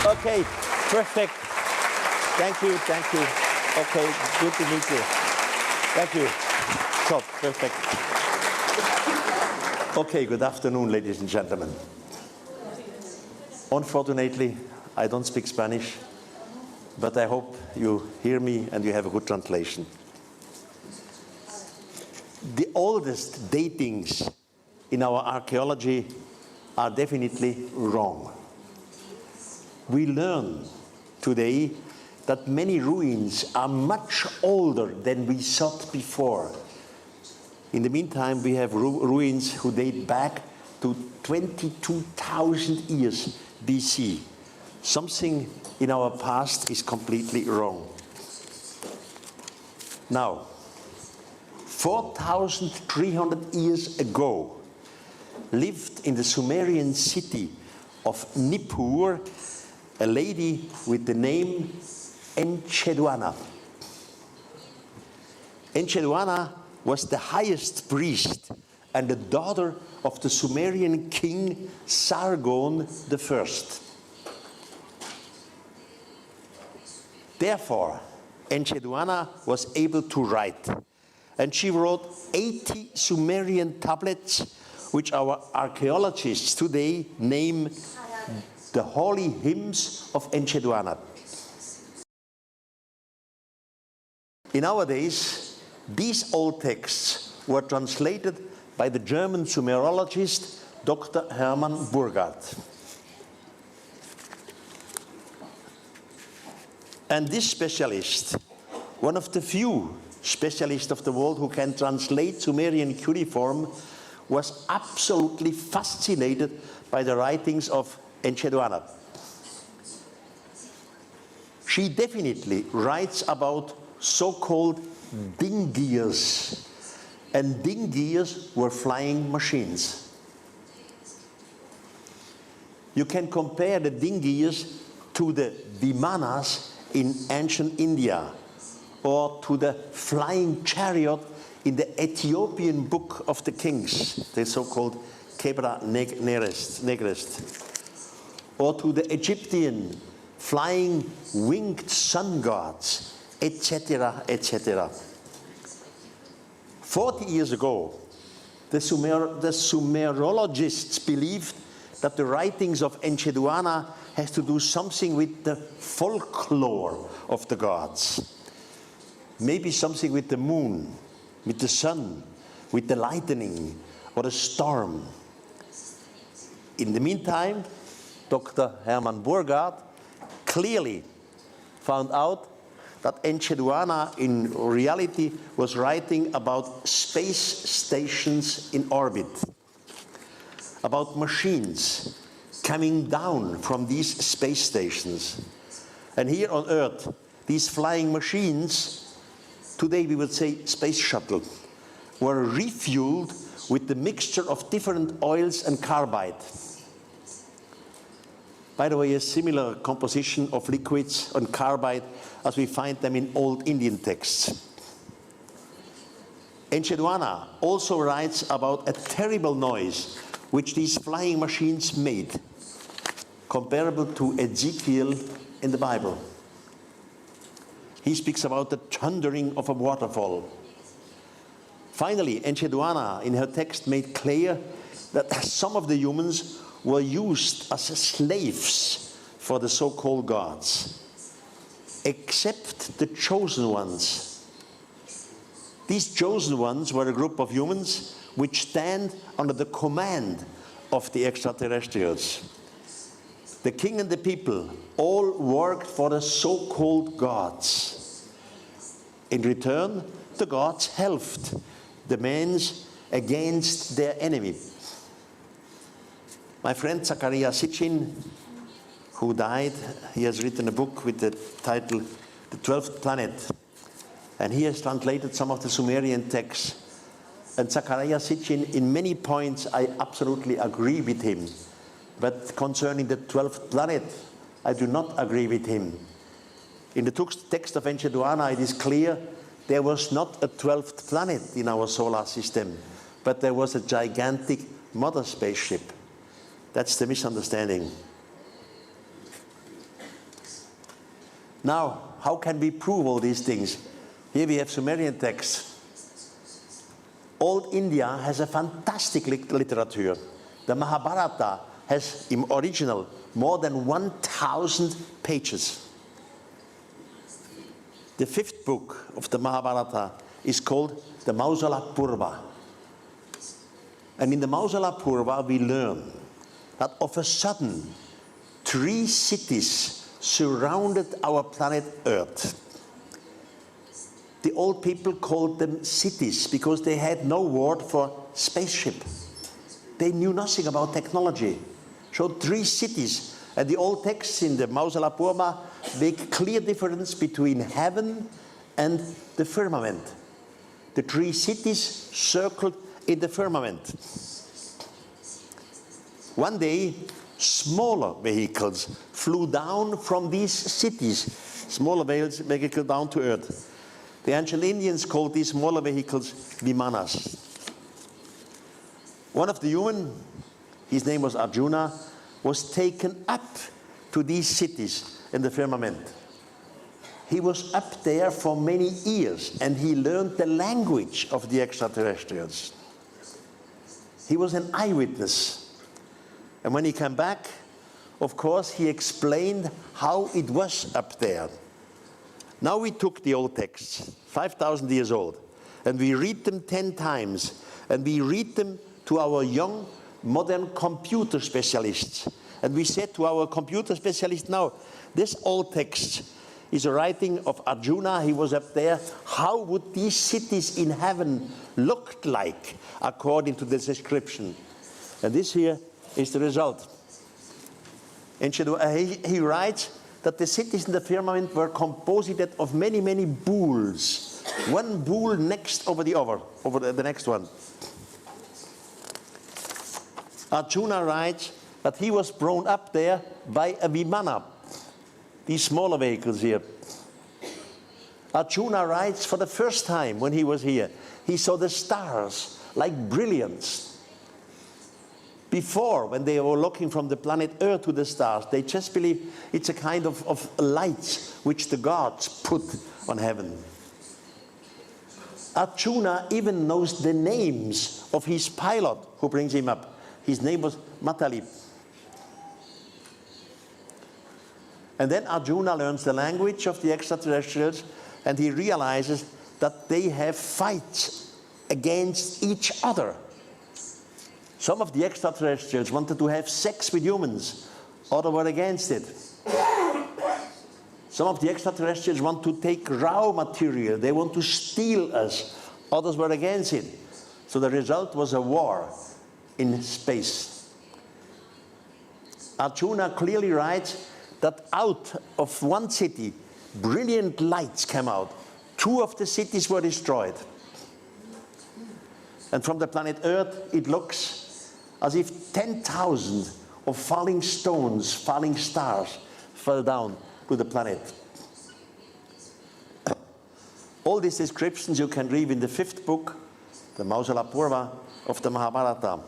Okay, perfect. Thank you, thank you. Okay, good to meet you. Thank you. So, perfect. Okay, good afternoon, ladies and gentlemen. Unfortunately, I don't speak Spanish, but I hope you hear me and you have a good translation. The oldest datings in our archaeology are definitely wrong. We learn today that many ruins are much older than we thought before. In the meantime, we have ruins who date back to 22,000 years BC. Something in our past is completely wrong. Now, 4,300 years ago, lived in the Sumerian city of Nippur a lady with the name Enchedwana. Enchedwana was the highest priest and the daughter of the Sumerian king Sargon I. Therefore, Enchedwana was able to write, and she wrote 80 Sumerian tablets, which our archaeologists today name the holy hymns of Enchedwana. In our days, these old texts were translated by the German Sumerologist Dr. Hermann Burgard. And this specialist, one of the few specialists of the world who can translate Sumerian cuneiform, was absolutely fascinated by the writings of Enchedwana. She definitely writes about so-called dingirs, and dingirs were flying machines. You can compare the dingirs to the vimanas in ancient India, or to the flying chariot in the Ethiopian Book of the Kings, the so-called Kebra Negrest, or to the Egyptian flying winged sun gods, etc., etc. 40 years ago, the Sumerologists believed that the writings of Enchedwana has to do something with the folklore of the gods. Maybe something with the moon, with the sun, with the lightning, or the storm. In the meantime, Dr. Hermann Burgard clearly found out that Enchedwana in reality was writing about space stations in orbit, about machines coming down from these space stations. And here on Earth, these flying machines, today we would say space shuttle, were refueled with the mixture of different oils and carbide. By the way, a similar composition of liquids and carbide as we find them in old Indian texts. Enchedwana also writes about a terrible noise which these flying machines made, comparable to Ezekiel in the Bible. He speaks about the thundering of a waterfall. Finally, Enchedwana in her text made clear that some of the humans were used as slaves for the so-called gods, except the chosen ones. These chosen ones were a group of humans which stand under the command of the extraterrestrials. The king and the people all worked for the so-called gods. In return, the gods helped the men against their enemy. My friend Zecharia Sitchin, who died, he has written a book with the title The 12th Planet, and he has translated some of the Sumerian texts. And Zecharia Sitchin, in many points, I absolutely agree with him. But concerning the 12th planet, I do not agree with him. In the text of Enchedwana, it is clear there was not a 12th planet in our solar system, but there was a gigantic mother spaceship. That's the misunderstanding. Now, how can we prove all these things? Here we have Sumerian texts. Old India has a fantastic literature. The Mahabharata has, in original, more than 1,000 pages. The 5th book of the Mahabharata is called the Mausala Purva. And in the Mausala Purva we learn that of a sudden 3 cities surrounded our planet Earth. The old people called them cities because they had no word for spaceship. They knew nothing about technology. So 3 cities, and the old texts in the Mausala Purva make clear difference between heaven and the firmament. The 3 cities circled in the firmament. One day, smaller vehicles flew down from these cities, smaller vehicles down to Earth. The ancient Indians called these smaller vehicles vimanas. One of the human, his name was Arjuna, was taken up to these cities in the firmament. He was up there for many years and he learned the language of the extraterrestrials. He was an eyewitness. And when he came back, of course, he explained how it was up there. Now we took the old texts, 5,000 years old, and we read them 10 times, and we read them to our young, modern computer specialists. And we said to our computer specialists, now, this old text is a writing of Arjuna, he was up there. How would these cities in heaven look like according to this description? And this here is the result. And he writes that the cities in the firmament were composed of many, many bulls. One bull next over the other, over the next one. Arjuna writes that he was brought up there by a vimana, these smaller vehicles here. Arjuna writes for the first time when he was here, he saw the stars like brilliance. Before, when they were looking from the planet Earth to the stars, they just believe it's a kind of lights which the gods put on heaven. Arjuna even knows the names of his pilot who brings him up. His name was Matalip. And then Arjuna learns the language of the extraterrestrials and he realizes that they have fights against each other. Some of the extraterrestrials wanted to have sex with humans, others were against it. Some of the extraterrestrials want to take raw material, they want to steal us, others were against it. So the result was a war in space. Arjuna clearly writes that out of one city, brilliant lights came out. 2 of the cities were destroyed. And from the planet Earth, it looks as if 10,000 of falling stones, falling stars, fell down to the planet. All these descriptions you can read in the 5th book, the Mausala Purva of the Mahabharata.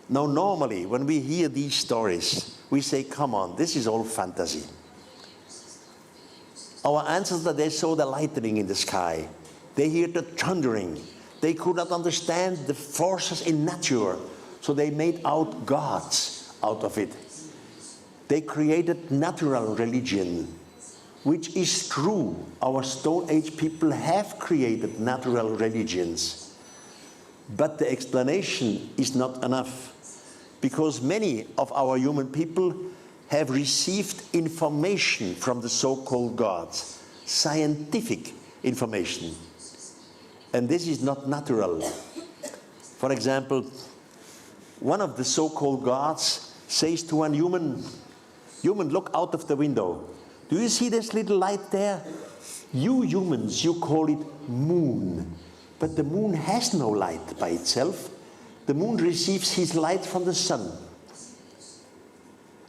Now normally, when we hear these stories, we say, come on, this is all fantasy. Our ancestors, they saw the lightning in the sky. They heard the thundering. They could not understand the forces in nature, so they made out gods out of it. They created natural religion, which is true. Our Stone Age people have created natural religions. But the explanation is not enough, because many of our human people have received information from the so-called gods, scientific information. And this is not natural. For example, one of the so-called gods says to one human, human, look out of the window. Do you see this little light there? You humans, you call it moon. But the moon has no light by itself. The moon receives his light from the sun.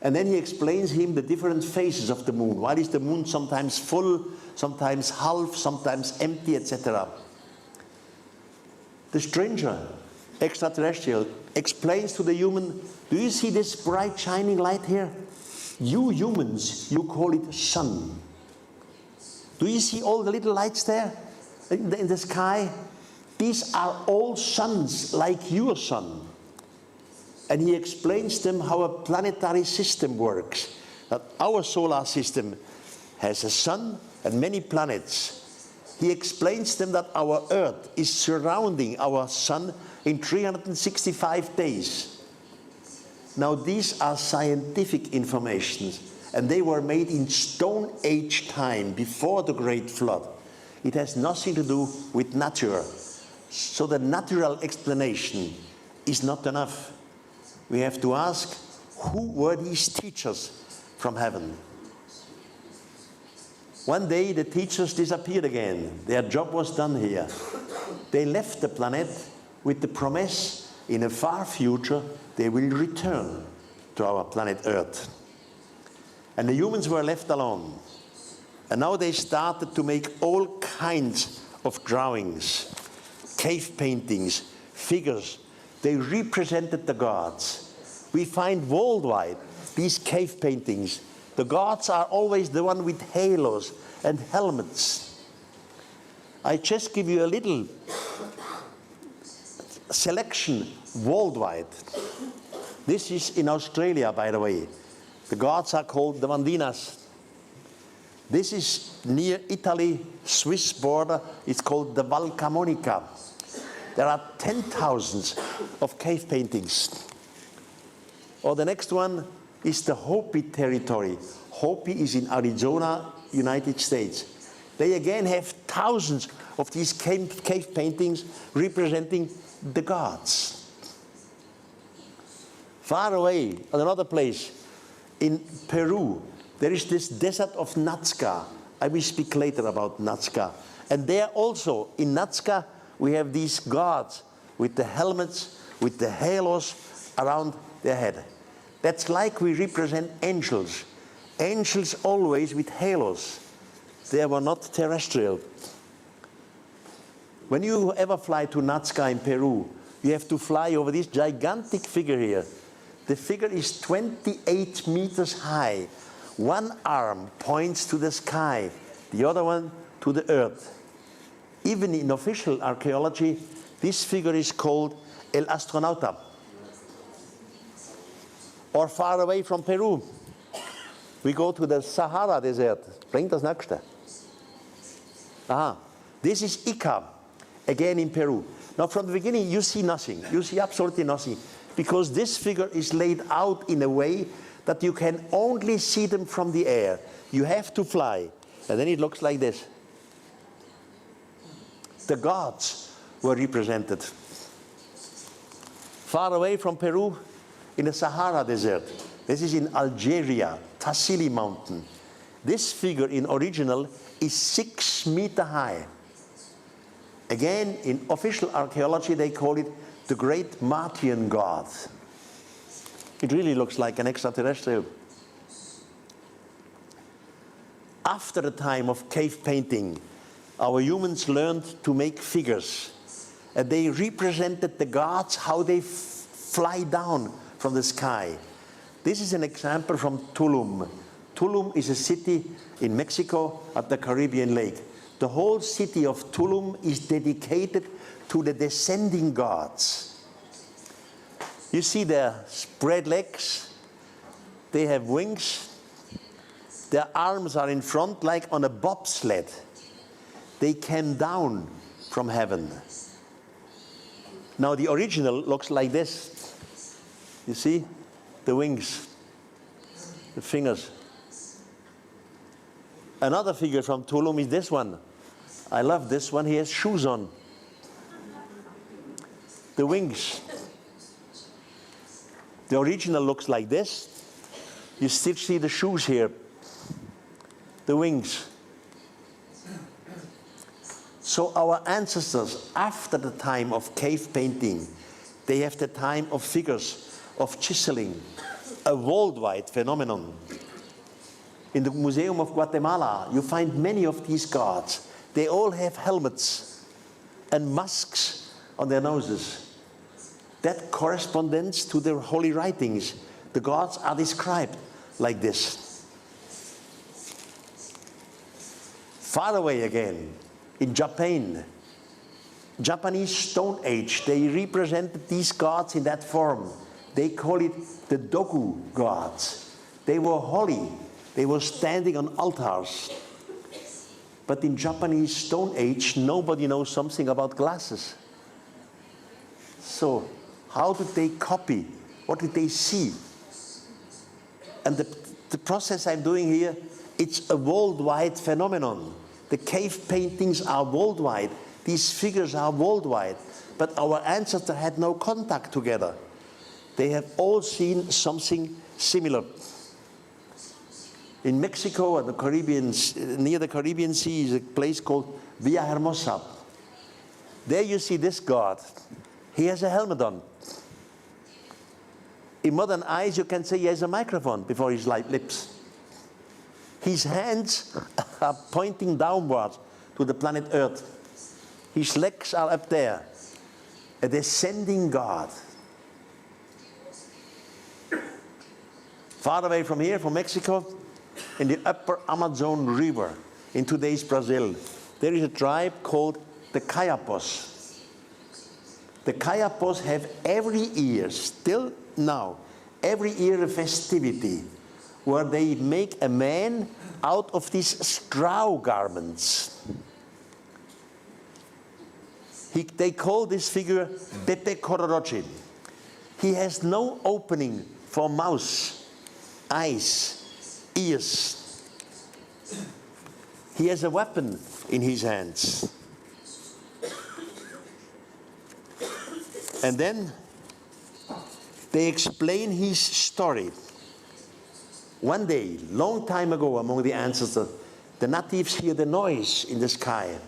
And then he explains him the different phases of the moon. Why is the moon sometimes full, sometimes half, sometimes empty, etc. The stranger, extraterrestrial, explains to the human, do you see this bright shining light here? You humans, you call it sun. Do you see all the little lights there in the sky? These are all suns like your sun. And he explains them how a planetary system works. That our solar system has a sun and many planets. He explains them that our Earth is surrounding our sun in 365 days. Now these are scientific informations, and they were made in Stone Age time, before the Great Flood. It has nothing to do with nature. So the natural explanation is not enough. We have to ask, who were these teachers from heaven? One day the teachers disappeared again. Their job was done here. They left the planet with the promise, in a far future, they will return to our planet Earth. And the humans were left alone. And now they started to make all kinds of drawings, cave paintings, figures. They represented the gods. We find worldwide these cave paintings. The gods are always the one with halos and helmets. I just give you a little selection worldwide. This is in Australia, by the way. The gods are called the Mandinas. This is near Italy, Swiss border. It's called the Val Camonica. There are 10,000s of cave paintings. Or the next one is the Hopi territory. Hopi is in Arizona, United States. They again have thousands of these cave paintings representing the gods. Far away, at another place, in Peru, there is this desert of Nazca. I will speak later about Nazca. And there also, in Nazca, we have these gods with the helmets, with the halos around their head. That's like we represent angels. Angels always with halos. They were not terrestrial. When you ever fly to Nazca in Peru, you have to fly over this gigantic figure here. The figure is 28 meters high. One arm points to the sky, the other one to the earth. Even in official archaeology, this figure is called El Astronauta. Or far away from Peru, we go to the Sahara Desert. Bring das nächste. Aha. This is Ica, again in Peru. Now from the beginning you see nothing. You see absolutely nothing. Because this figure is laid out in a way that you can only see them from the air. You have to fly. And then it looks like this. The gods were represented. Far away from Peru, in the Sahara Desert. This is in Algeria, Tassili Mountain. This figure in original is 6 meters high. Again, in official archaeology, they call it the great Martian god. It really looks like an extraterrestrial. After the time of cave painting, our humans learned to make figures. And they represented the gods, how they fly down from the sky. This is an example from Tulum. Tulum is a city in Mexico at the Caribbean Lake. The whole city of Tulum is dedicated to the descending gods. You see their spread legs, they have wings, their arms are in front like on a bobsled. They came down from heaven. Now the original looks like this. You see the wings, the fingers. Another figure from Tulum is this one. I love this one. He has shoes on. The wings. The original looks like this. You still see the shoes here. The wings. So our ancestors, after the time of cave painting, they have the time of figures, of chiseling, a worldwide phenomenon. In the Museum of Guatemala, you find many of these gods. They all have helmets and masks on their noses. That corresponds to their holy writings. The gods are described like this. Far away again, in Japan, Japanese Stone Age, they represented these gods in that form. They call it the Dogu gods. They were holy. They were standing on altars. But in Japanese Stone Age, nobody knows something about glasses. So how did they copy? What did they see? And the process I'm doing here, it's a worldwide phenomenon. The cave paintings are worldwide. These figures are worldwide. But our ancestors had no contact together. They have all seen something similar. In Mexico and the Caribbean, near the Caribbean Sea is a place called Villahermosa. There you see this god. He has a helmet on. In modern eyes, you can say he has a microphone before his lips. His hands are pointing downwards to the planet Earth. His legs are up there. A descending god. Far away from here, from Mexico, in the upper Amazon River, in today's Brazil, there is a tribe called the Kayapos. The Kayapos have every year, still now, every year a festivity where they make a man out of these straw garments. They call this figure Bepe Kororochi. He has no opening for mouth, eyes, ears. He has a weapon in his hands. And then they explain his story. One day, long time ago among the ancestors, the natives hear the noise in the sky.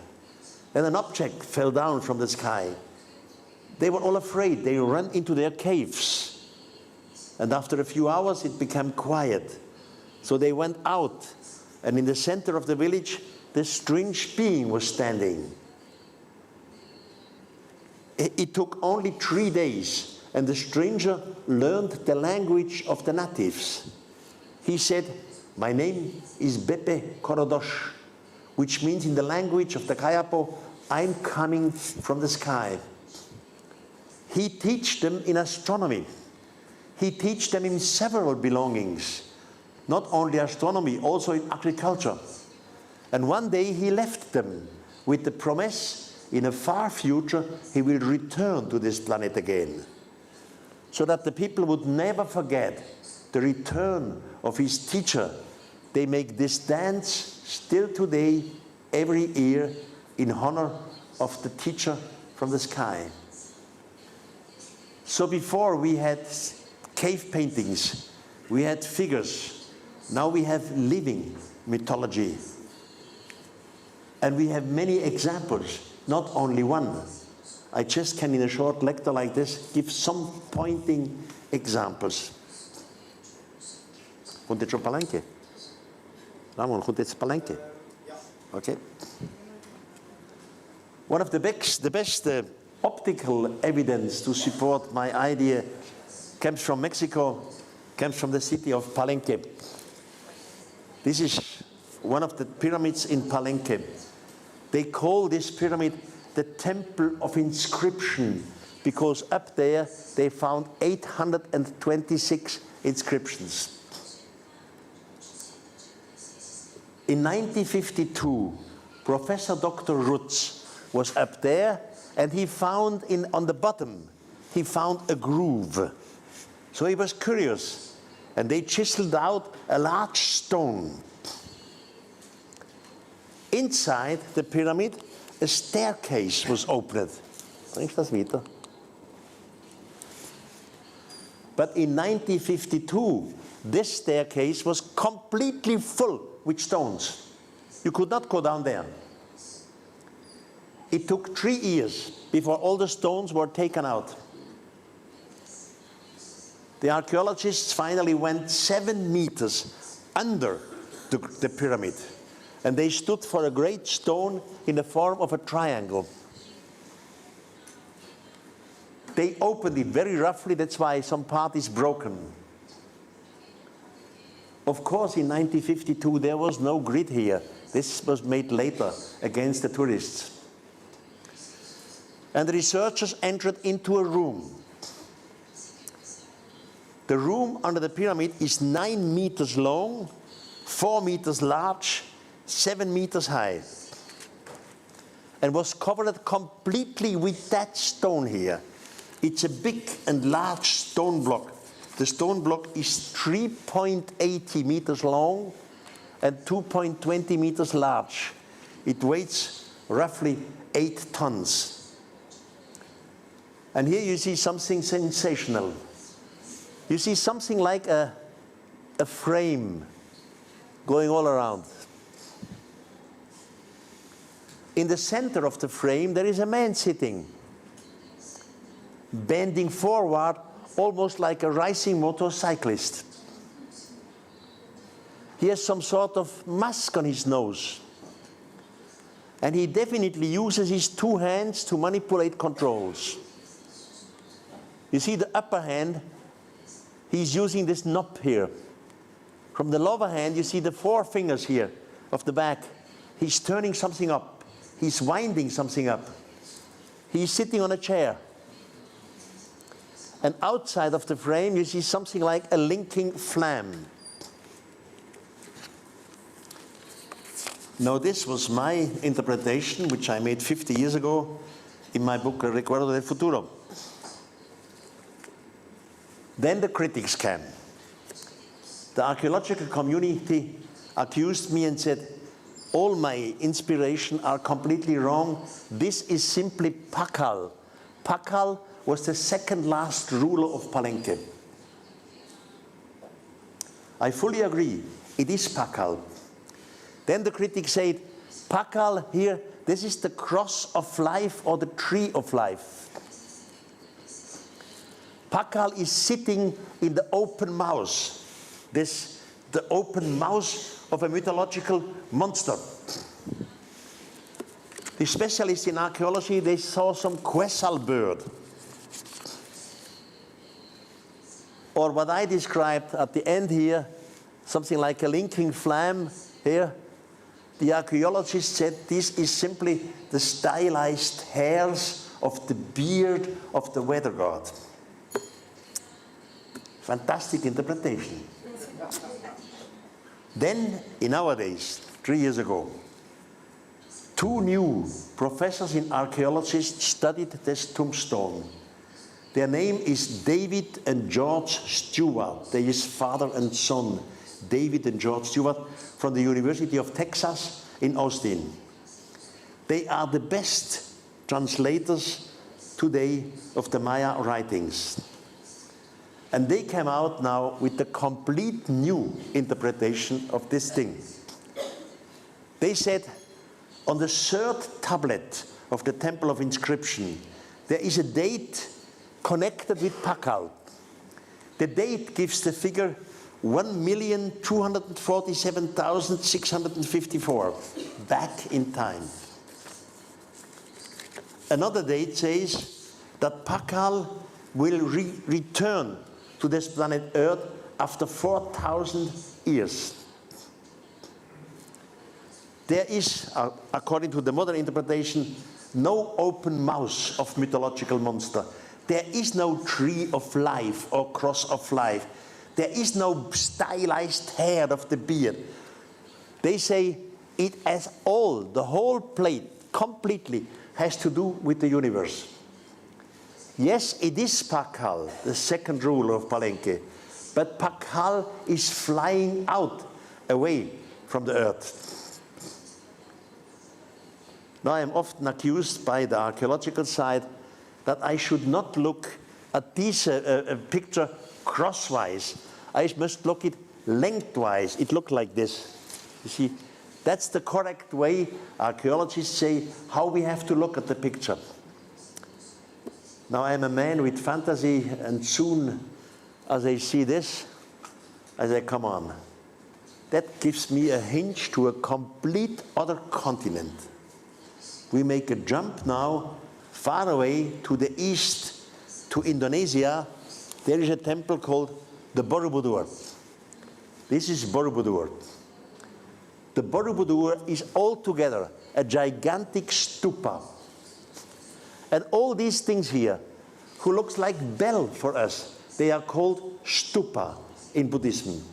And an object fell down from the sky. They were all afraid. They ran into their caves. And after a few hours, it became quiet. So they went out. And in the center of the village, this strange being was standing. It took only 3 days. And the stranger learned the language of the natives. He said, "My name is Bepe Korodosh," which means in the language of the Kayapo, "I'm coming from the sky." He teach them in astronomy. He teach them in several belongings, not only astronomy, also in agriculture. And one day he left them with the promise, in a far future, he will return to this planet again, so that the people would never forget the return of his teacher. They make this dance still today, every year, in honor of the teacher from the sky. So before we had cave paintings, we had figures. Now we have living mythology. And we have many examples, not only one. I just can, in a short lecture like this, give some pointing examples. Komt dit op Palenque? Ramon, komt dit Palenque? Okay. One of the best optical evidence to support my idea comes from Mexico, comes from the city of Palenque. This is one of the pyramids in Palenque. They call this pyramid the Temple of Inscription, because up there they found 826 inscriptions. In 1952, Professor Dr. Rutz was up there, and he found on the bottom, he found a groove. So he was curious, and they chiseled out a large stone. Inside the pyramid, a staircase was opened. But in 1952, this staircase was completely full with stones. You could not go down there. It took 3 years before all the stones were taken out. The archaeologists finally went 7 meters under the pyramid, and they stood for a great stone in the form of a triangle. They opened it very roughly, that's why some part is broken. Of course, in 1952, there was no grid here. This was made later against the tourists. And the researchers entered into a room. The room under the pyramid is 9 meters long, 4 meters large, 7 meters high, and was covered completely with that stone here. It's a big and large stone block. The stone block is 3.80 meters long and 2.20 meters large. It weighs roughly 8 tons. And here you see something sensational. You see something like a frame going all around. In the center of the frame, there is a man sitting, bending forward, almost like a racing motorcyclist. He has some sort of mask on his nose. And he definitely uses his 2 hands to manipulate controls. You see the upper hand, he's using this knob here. From the lower hand, you see the 4 fingers here of the back. He's turning something up. He's winding something up. He's sitting on a chair. And outside of the frame, you see something like a linking flame. Now, this was my interpretation, which I made 50 years ago in my book, Recuerdo del Futuro. Then the critics came. The archaeological community accused me and said, all my inspirations are completely wrong. This is simply Pakal. Pakal was the second last ruler of Palenque. I fully agree. It is Pakal. Then the critics said, Pakal here, this is the cross of life or the tree of life. Pakal is sitting in the open mouth. The open mouth of a mythological monster. The specialists in archaeology, they saw some quetzal bird. Or what I described at the end here, something like a linking flame here. The archaeologists said this is simply the stylized hairs of the beard of the weather god. Fantastic interpretation. Then, in our days, 3 years ago, 2 new professors in archaeology studied this tombstone. Their name is David and George Stewart. They is father and son, David and George Stewart, from the University of Texas in Austin. They are the best translators today of the Maya writings. And they came out now with a complete new interpretation of this thing. They said, on the 3rd tablet of the Temple of Inscription, there is a date connected with Pakal. The date gives the figure 1,247,654, back in time. Another date says that Pakal will return to this planet Earth after 4,000 years. There is, according to the modern interpretation, no open mouth of mythological monster. There is no tree of life or cross of life. There is no stylized hair of the beard. They say it has all, the whole plate, completely has to do with the universe. Yes, it is Pakal, the second ruler of Palenque, but Pakal is flying out, away from the earth. Now, I am often accused by the archaeological side that I should not look at this picture crosswise. I must look it lengthwise. It looked like this. You see, that's the correct way archaeologists say how we have to look at the picture. Now, I am a man with fantasy, and soon as I see this, I say, come on. That gives me a hint to a complete other continent. We make a jump now far away to the east, to Indonesia. There is a temple called the Borobudur. This is Borobudur. The Borobudur is altogether a gigantic stupa. And all these things here, who looks like bell for us, they are called stupa in Buddhism.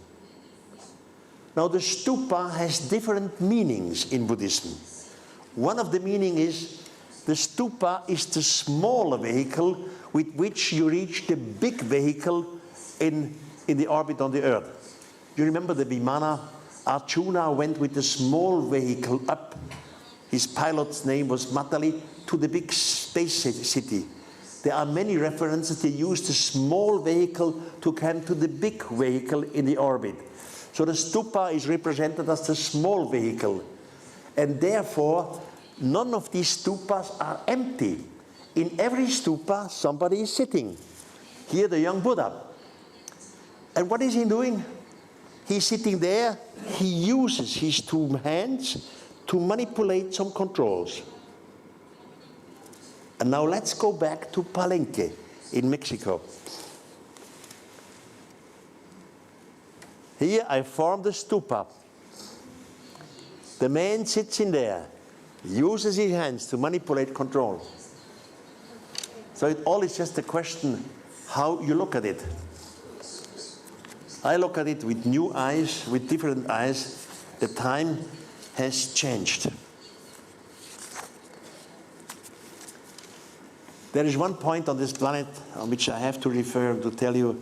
Now the stupa has different meanings in Buddhism. One of the meaning is the stupa is the smaller vehicle with which you reach the big vehicle in the orbit on the Earth. You remember the Vimana? Arjuna went with the small vehicle up. His pilot's name was Matali, to the big space city. There are many references. They use the small vehicle to come to the big vehicle in the orbit. So the stupa is represented as the small vehicle. And therefore, none of these stupas are empty. In every stupa, somebody is sitting. Here, the young Buddha. And what is he doing? He's sitting there. He uses his two hands to manipulate some controls. And now let's go back to Palenque in Mexico. Here I formed the stupa. The man sits in there, uses his hands to manipulate control. So it all is just a question how you look at it. I look at it with new eyes, with different eyes. The time has changed. There is one point on this planet on which I have to refer to tell you,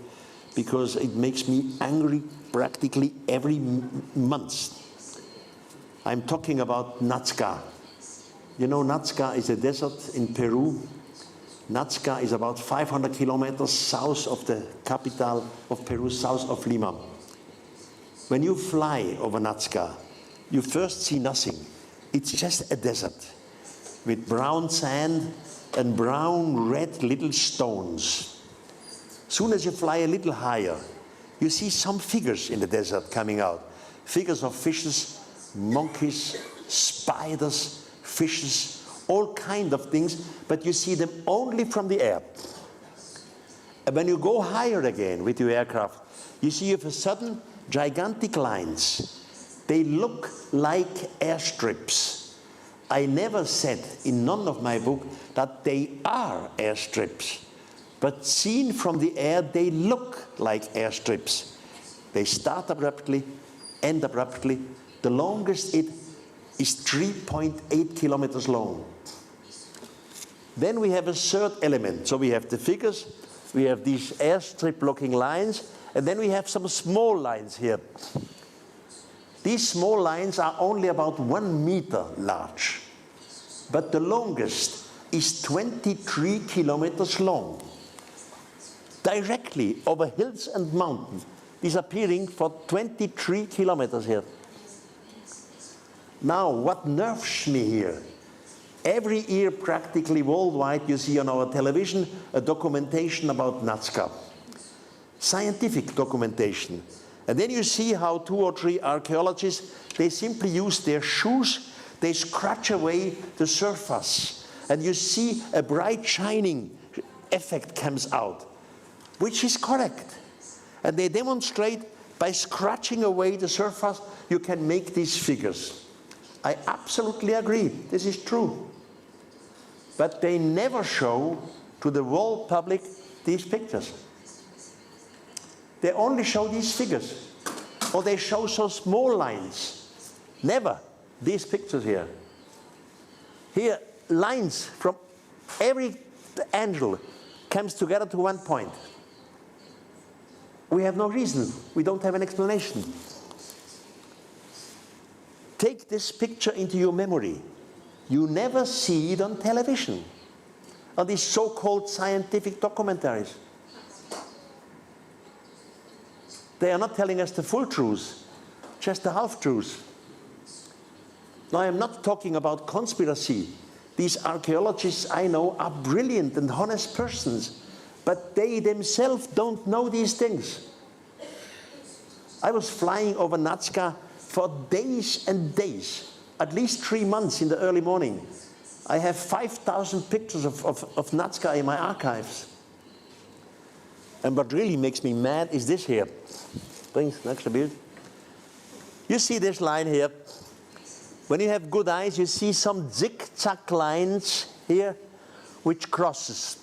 because it makes me angry practically every month. I'm talking about Nazca. You know, Nazca is a desert in Peru. Nazca is about 500 kilometers south of the capital of Peru, south of Lima. When you fly over Nazca, you first see nothing. It's just a desert with brown sand and brown red little stones. Soon as you fly a little higher, you see some figures in the desert coming out. Figures of fishes, monkeys, spiders, fishes, all kind of things, but you see them only from the air. And when you go higher again with your aircraft, you see of a sudden gigantic lines. They look like airstrips. I never said in none of my book that they are airstrips, but seen from the air, they look like airstrips. They start abruptly, end abruptly. The longest it is 3.8 kilometers long. Then we have a third element. So we have the figures, we have these airstrip-looking lines, and then we have some small lines here. These small lines are only about 1 meter large, but the longest is 23 kilometers long, directly over hills and mountains, disappearing for 23 kilometers here. Now, what nerves me here? Every year, practically worldwide, you see on our television a documentation about Nazca. Scientific documentation. And then you see how 2 or 3 archaeologists, they simply use their shoes, they scratch away the surface. And you see a bright shining effect comes out, which is correct. And they demonstrate by scratching away the surface, you can make these figures. I absolutely agree, this is true. But they never show to the world public these pictures. They only show these figures, or they show so small lines. Never these pictures here. Here, lines from every angle comes together to one point. We have no reason. We don't have an explanation. Take this picture into your memory. You never see it on television, on these so-called scientific documentaries. They are not telling us the full truth, just the half-truth. Now, I am not talking about conspiracy. These archaeologists I know are brilliant and honest persons, but they themselves don't know these things. I was flying over Nazca for days and days, at least 3 months in the early morning. I have 5,000 pictures of Nazca in my archives. And what really makes me mad is this here. Bring next Bild. You see this line here. When you have good eyes, you see some zigzag lines here, which crosses.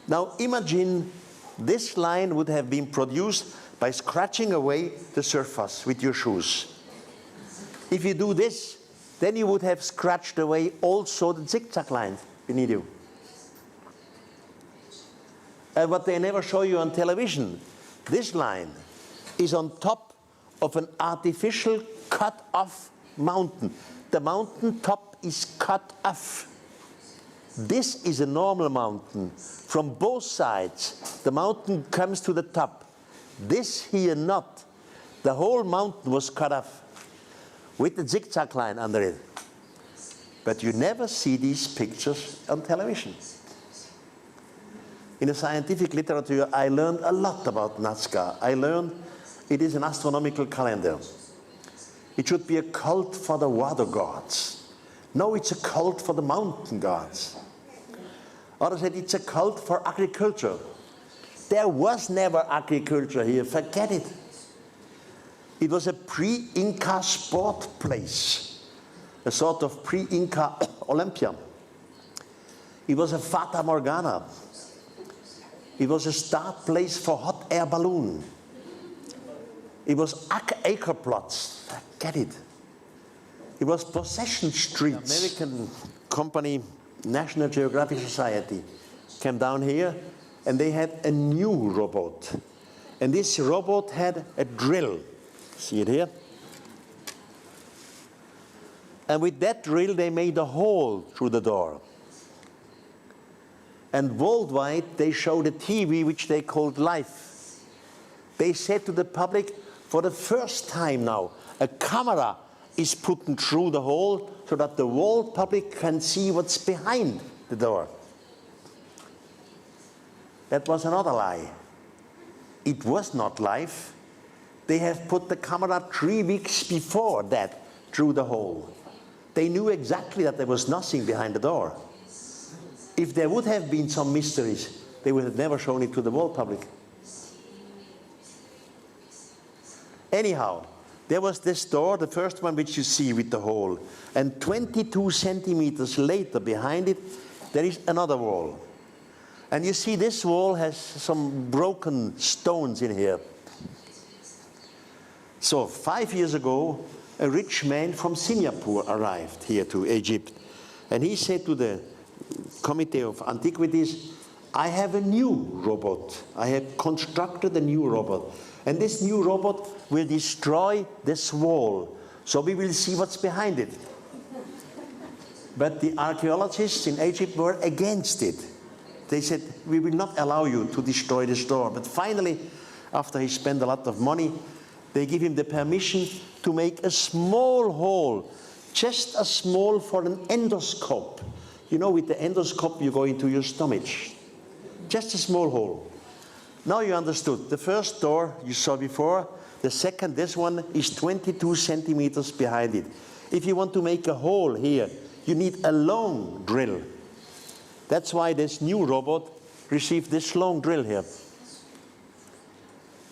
Now imagine this line would have been produced by scratching away the surface with your shoes. If you do this, then you would have scratched away also the zigzag lines beneath you. And what they never show you on television, this line is on top of an artificial cut-off mountain. The mountain top is cut off. This is a normal mountain. From both sides, the mountain comes to the top. This here not. The whole mountain was cut off with the zigzag line under it. But you never see these pictures on television. In the scientific literature, I learned a lot about Nazca. I learned it is an astronomical calendar. It should be a cult for the water gods. No, it's a cult for the mountain gods. Others said it's a cult for agriculture. There was never agriculture here, forget it. It was a pre-Inca sport place, a sort of pre-Inca Olympia. It was a Fata Morgana. It was a start place for hot air balloon. It was acre plots, forget it. It was possession streets. The American company, National Geographic Society, came down here and they had a new robot. And this robot had a drill. See it here? And with that drill, they made a hole through the door. And worldwide, they showed a TV which they called Life. They said to the public, for the first time now, a camera is put through the hole so that the world public can see what's behind the door. That was another lie. It was not live. They have put the camera 3 weeks before that through the hole. They knew exactly that there was nothing behind the door. If there would have been some mysteries, they would have never shown it to the world public. Anyhow, there was this door, the first one which you see with the hole, and 22 centimeters later behind it, there is another wall. And you see this wall has some broken stones in here. So 5 years ago, a rich man from Singapore arrived here to Egypt. And he said to the Committee of Antiquities, I have a new robot. I have constructed a new robot. And this new robot will destroy this wall. So we will see what's behind it. But the archaeologists in Egypt were against it. They said, we will not allow you to destroy this door. But finally, after he spent a lot of money, they give him the permission to make a small hole, just as small for an endoscope. You know, with the endoscope, you go into your stomach. Just a small hole. Now you understood. The first door you saw before, the second, this one, is 22 centimeters behind it. If you want to make a hole here, you need a long drill. That's why this new robot received this long drill here.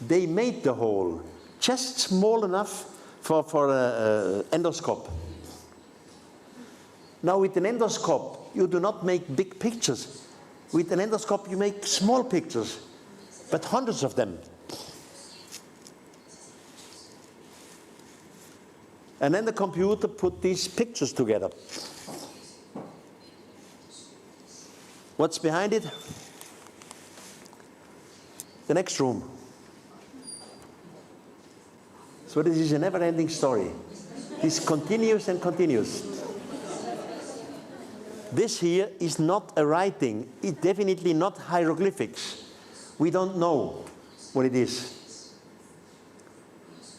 They made the hole just small enough for an endoscope. Now with an endoscope, you do not make big pictures. With an endoscope, you make small pictures, but hundreds of them. And then the computer put these pictures together. What's behind it? The next room. So this is a never-ending story. This continues and continues. This here is not a writing. It's definitely not hieroglyphics. We don't know what it is.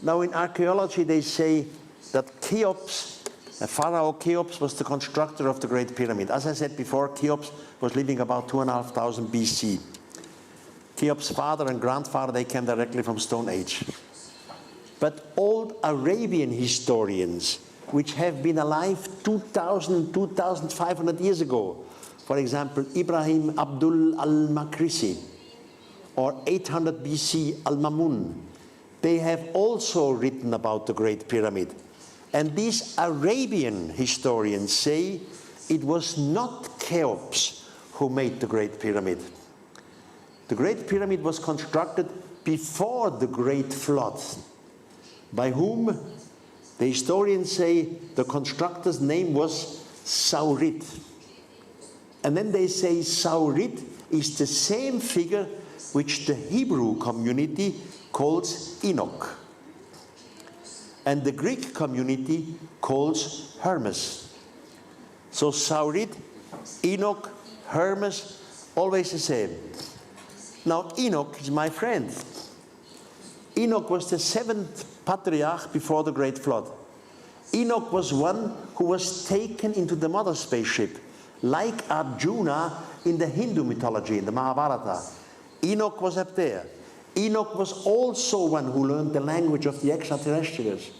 Now in archaeology they say that Cheops, Pharaoh Cheops, was the constructor of the Great Pyramid. As I said before, Cheops was living about 2,500 BC. Cheops' father and grandfather, they came directly from Stone Age. But old Arabian historians, which have been alive 2,000, 2,500 years ago, for example, Ibrahim Abdul al-Makrisi, or 800 BC al-Mamun, they have also written about the Great Pyramid. And these Arabian historians say it was not Cheops who made the Great Pyramid. The Great Pyramid was constructed before the Great Flood, by whom the historians say the constructor's name was Saurid. And then they say Saurid is the same figure which the Hebrew community calls Enoch, and the Greek community calls Hermes. So Saurid, Enoch, Hermes, always the same. Now Enoch is my friend. Enoch was the 7th patriarch before the Great Flood. Enoch was one who was taken into the mother spaceship, like Arjuna in the Hindu mythology, in the Mahabharata. Enoch was up there. Enoch was also one who learned the language of the extraterrestrials.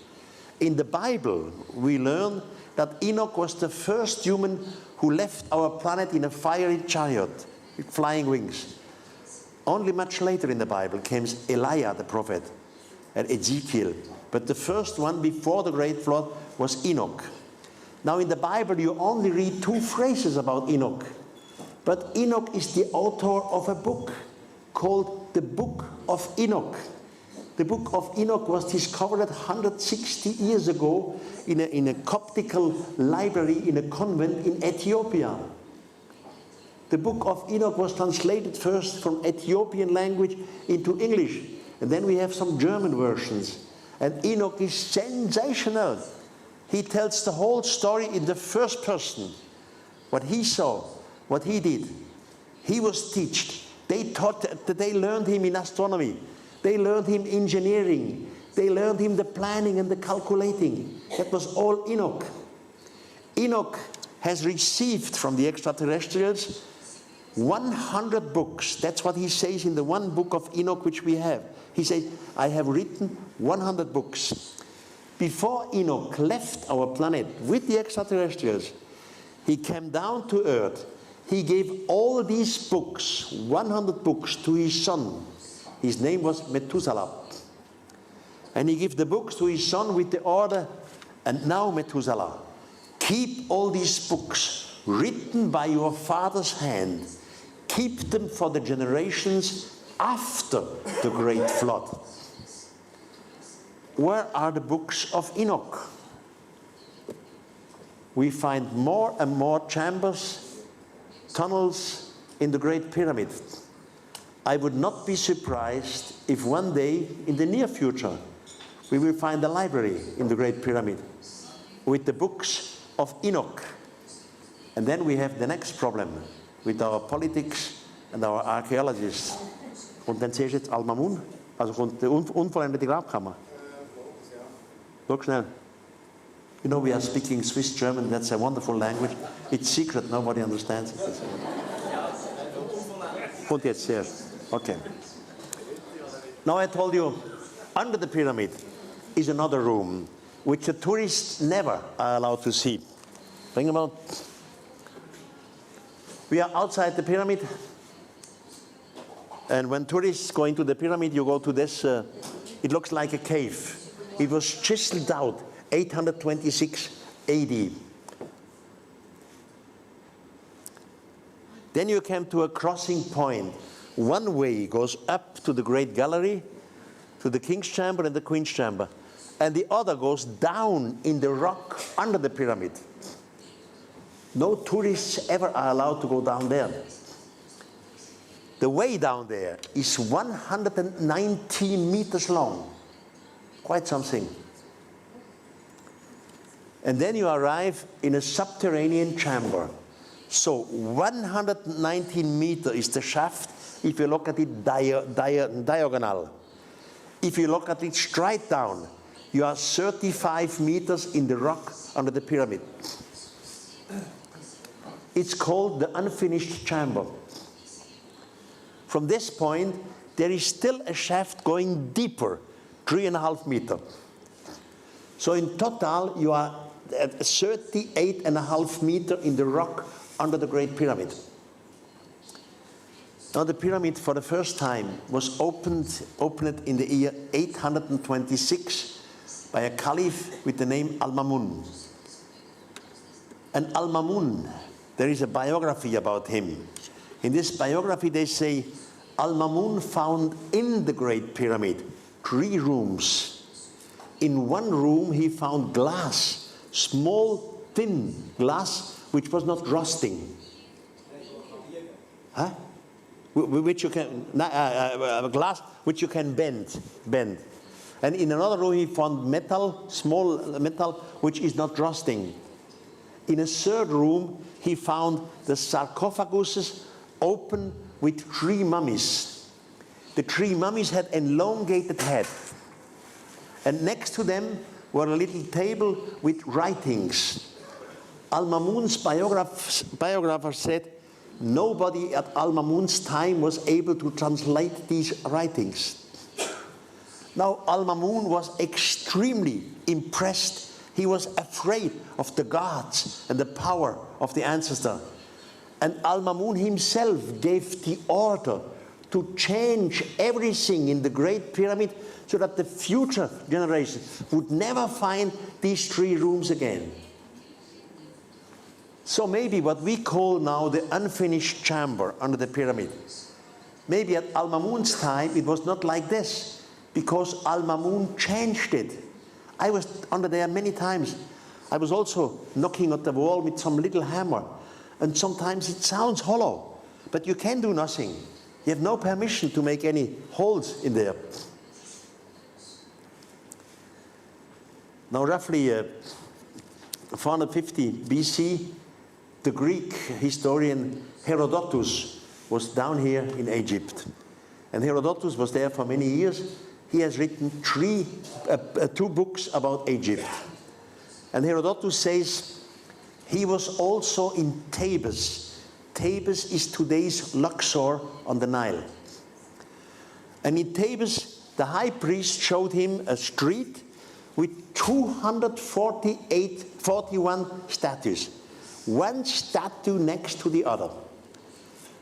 In the Bible, we learn that Enoch was the first human who left our planet in a fiery chariot with flying wings. Only much later in the Bible came Elijah the prophet and Ezekiel. But the first one before the Great Flood was Enoch. Now in the Bible you only read 2 phrases about Enoch. But Enoch is the author of a book called the Book of Enoch. The Book of Enoch was discovered 160 years ago in a Coptical library in a convent in Ethiopia. The Book of Enoch was translated first from Ethiopian language into English, and then we have some German versions. And Enoch is sensational. He tells the whole story in the first person. What he saw, what he did. He was taught. They learned him in astronomy. They learned him engineering. They learned him the planning and the calculating. That was all Enoch. Enoch has received from the extraterrestrials 100 books. That's what he says in the one book of Enoch which we have. He says, I have written 100 books. Before Enoch left our planet with the extraterrestrials, he came down to earth. He gave all these books, 100 books, to his son. His name was Methuselah. And he gave the books to his son with the order, and now Methuselah, keep all these books written by your father's hand. Keep them for the generations after the Great Flood. Where are the books of Enoch? We find more and more chambers, tunnels in the Great Pyramid. I would not be surprised if one day, in the near future, we will find a library in the Great Pyramid with the books of Enoch. And then we have the next problem with our politics and our archaeologists. Und dann siehst du jetzt Al-Mamun, also kommt die unvollendete Grabkammer. Look schnell. You know, we are speaking Swiss German, that's a wonderful language. It's secret, nobody understands it. Und jetzt hier. Okay. Now I told you, under the pyramid is another room, which the tourists never are allowed to see. Bring them out. We are outside the pyramid. And when tourists go into the pyramid, you go to this, it looks like a cave. It was chiseled out, 826 AD. Then you came to a crossing point. One way goes up to the Great Gallery, to the King's Chamber and the Queen's Chamber. And the other goes down in the rock under the pyramid. No tourists ever are allowed to go down there. The way down there is 119 meters long. Quite something. And then you arrive in a subterranean chamber. So 119 meters is the shaft if you look at it diagonal. If you look at it straight down, you are 35 meters in the rock under the pyramid. It's called the unfinished chamber. From this point, there is still a shaft going deeper, 3.5 meters. So in total, you are at 38.5 meters in the rock under the Great Pyramid. Now the pyramid for the first time was opened in the year 826 by a caliph with the name Al-Mamun. And Al-Mamun, there is a biography about him. In this biography they say Al-Mamun found in the Great Pyramid 3 rooms. In one room he found glass, small thin glass which was not rusting. Huh? Which you can, glass which you can bend. And in another room he found metal, small metal, which is not rusting. In a third room he found the sarcophaguses open with 3 mummies. The 3 mummies had elongated head. And next to them were a little table with writings. Al-Mamun's biographer said, nobody at Al-Mamun's time was able to translate these writings. Now, Al-Mamun was extremely impressed. He was afraid of the gods and the power of the ancestor. And Al-Mamun himself gave the order to change everything in the Great Pyramid so that the future generations would never find these 3 rooms again. So maybe what we call now the unfinished chamber under the pyramid, maybe at Al-Mamun's time it was not like this, because Al-Mamun changed it. I was under there many times. I was also knocking at the wall with some little hammer, and sometimes it sounds hollow, but you can do nothing. You have no permission to make any holes in there. Now roughly 450 BC, the Greek historian Herodotus was down here in Egypt. And Herodotus was there for many years. He has written 2 books about Egypt. And Herodotus says he was also in Thebes. Thebes is today's Luxor on the Nile. And in Thebes, the high priest showed him a street with 41 statues. One statue next to the other.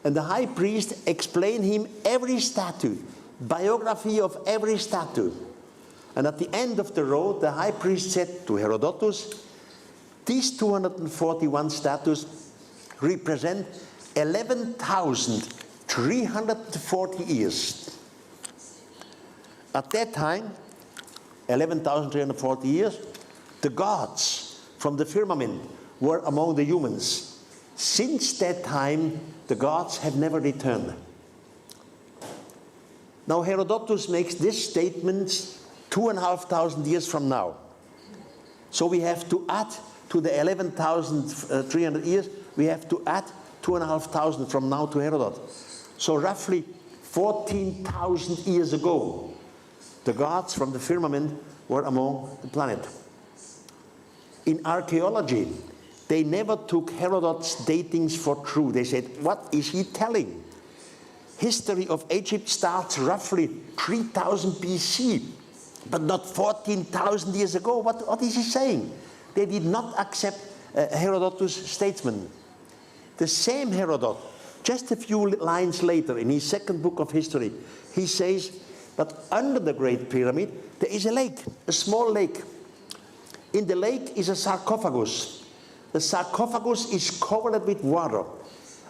And the high priest explained him every statue, biography of every statue. And at the end of the road, the high priest said to Herodotus, these 241 statues represent 11,340 years. At that time, 11,340 years, the gods from the firmament were among the humans. Since that time, the gods have never returned. Now Herodotus makes this statement 2,500 years from now. So we have to add to the 11,300 years, we have to add 2,500 from now to Herodotus. So roughly 14,000 years ago, the gods from the firmament were among the planet. In archaeology, they never took Herodotus' datings for true. They said, what is he telling? History of Egypt starts roughly 3000 BC, but not 14,000 years ago. What is he saying? They did not accept Herodotus' statement. The same Herodotus, just a few lines later, in his 2nd book of history, he says that under the Great Pyramid, there is a lake, a small lake. In the lake is a sarcophagus. The sarcophagus is covered with water.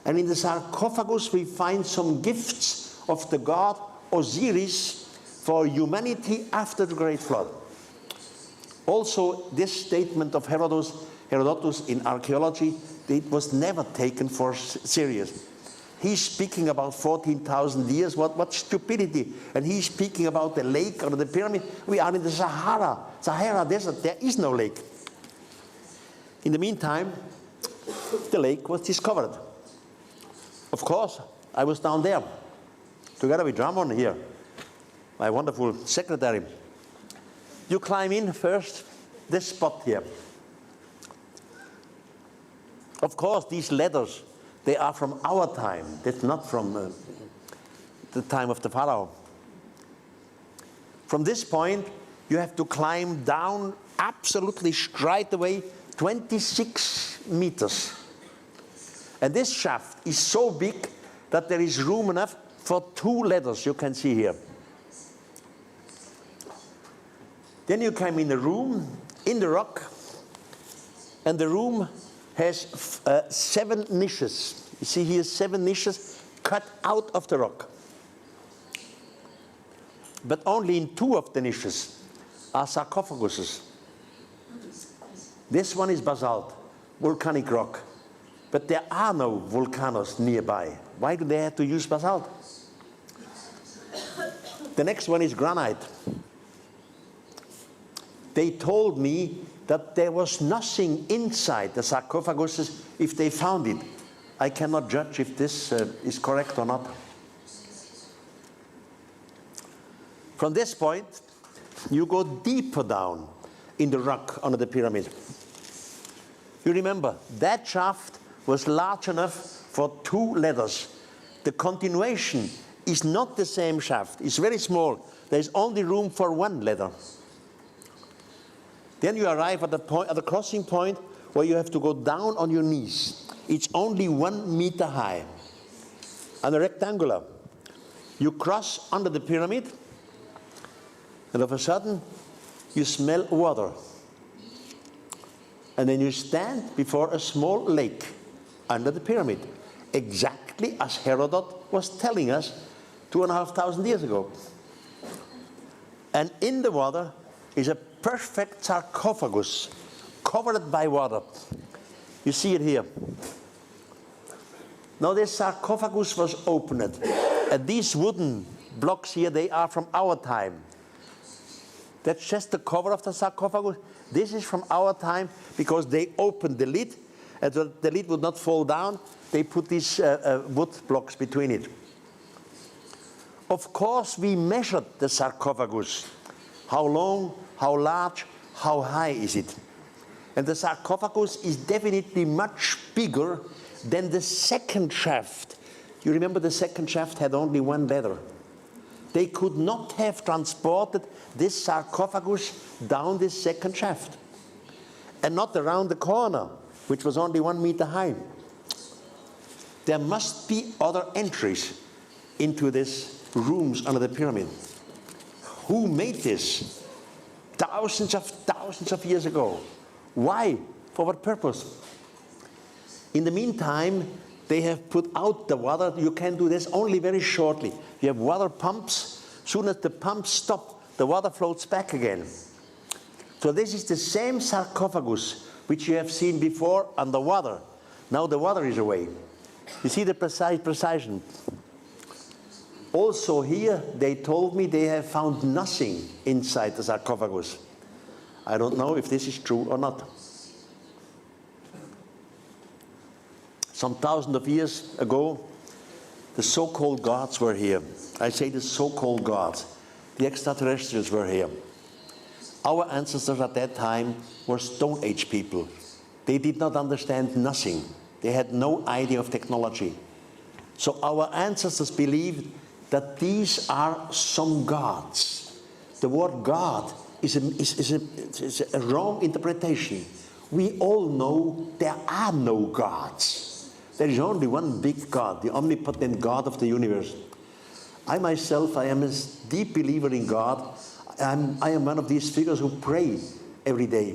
And in the sarcophagus we find some gifts of the god Osiris for humanity after the Great Flood. Also, this statement of Herodotus in archaeology, it was never taken for serious. He's speaking about 14,000 years, what stupidity. And he's speaking about the lake or the pyramid. We are in the Sahara Desert, there is no lake. In the meantime, the lake was discovered. Of course, I was down there, together with Ramon here, my wonderful secretary. You climb in first, this spot here. Of course, these ladders, they are from our time. That's not from the time of the Pharaoh. From this point, you have to climb down absolutely straight away 26 meters. And this shaft is so big that there is room enough for 2 ladders, you can see here. Then you come in the room, in the rock, and the room has 7 niches. You see here 7 niches cut out of the rock. But only in 2 of the niches are sarcophaguses. This one is basalt, volcanic rock. But there are no volcanoes nearby. Why do they have to use basalt? The next one is granite. They told me that there was nothing inside the sarcophaguses if they found it. I cannot judge if this is correct or not. From this point, you go deeper down in the rock under the pyramid. You remember, that shaft was large enough for 2 ladders. The continuation is not the same shaft. It's very small. There's only room for 1 ladder. Then you arrive at the crossing point where you have to go down on your knees. It's only 1 meter high. And a rectangular. You cross under the pyramid, and all of a sudden, you smell water. And then you stand before a small lake under the pyramid, exactly as Herodot was telling us 2,500 years ago. And in the water is a perfect sarcophagus covered by water. You see it here. Now this sarcophagus was opened, and these wooden blocks here, they are from our time. That's just the cover of the sarcophagus. This is from our time because they opened the lid, and so the lid would not fall down. They put these wood blocks between it. Of course, we measured the sarcophagus. How long, how large, how high is it? And the sarcophagus is definitely much bigger than the second shaft. You remember the second shaft had only 1 ladder. They could not have transported this sarcophagus down this second shaft. And not around the corner, which was only 1 meter high. There must be other entries into these rooms under the pyramid. Who made this? Thousands of years ago. Why? For what purpose? In the meantime, they have put out the water. You can do this only very shortly. You have water pumps. Soon as the pumps stop, the water floats back again. So this is the same sarcophagus which you have seen before underwater. Now the water is away. You see the precision. Also here, they told me they have found nothing inside the sarcophagus. I don't know if this is true or not. Some thousands of years ago, the so-called gods were here. I say the so-called gods. The extraterrestrials were here. Our ancestors at that time were Stone Age people. They did not understand nothing. They had no idea of technology. So our ancestors believed that these are some gods. The word God is a wrong interpretation. We all know there are no gods. There is only one big God, the omnipotent God of the universe. I myself, I am a deep believer in God. I am one of these figures who pray every day.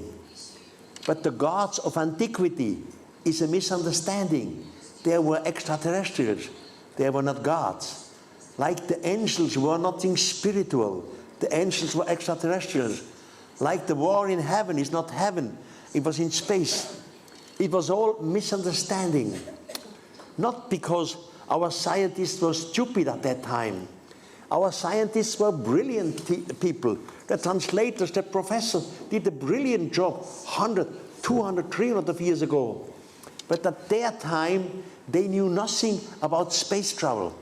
But the gods of antiquity is a misunderstanding. They were extraterrestrials. They were not gods. Like the angels were nothing spiritual. The angels were extraterrestrials. Like the war in heaven is not heaven. It was in space. It was all misunderstanding. Not because our scientists were stupid at that time. Our scientists were brilliant people. The translators, the professors did a brilliant job 100, 200, 300 of years ago. But at their time, they knew nothing about space travel.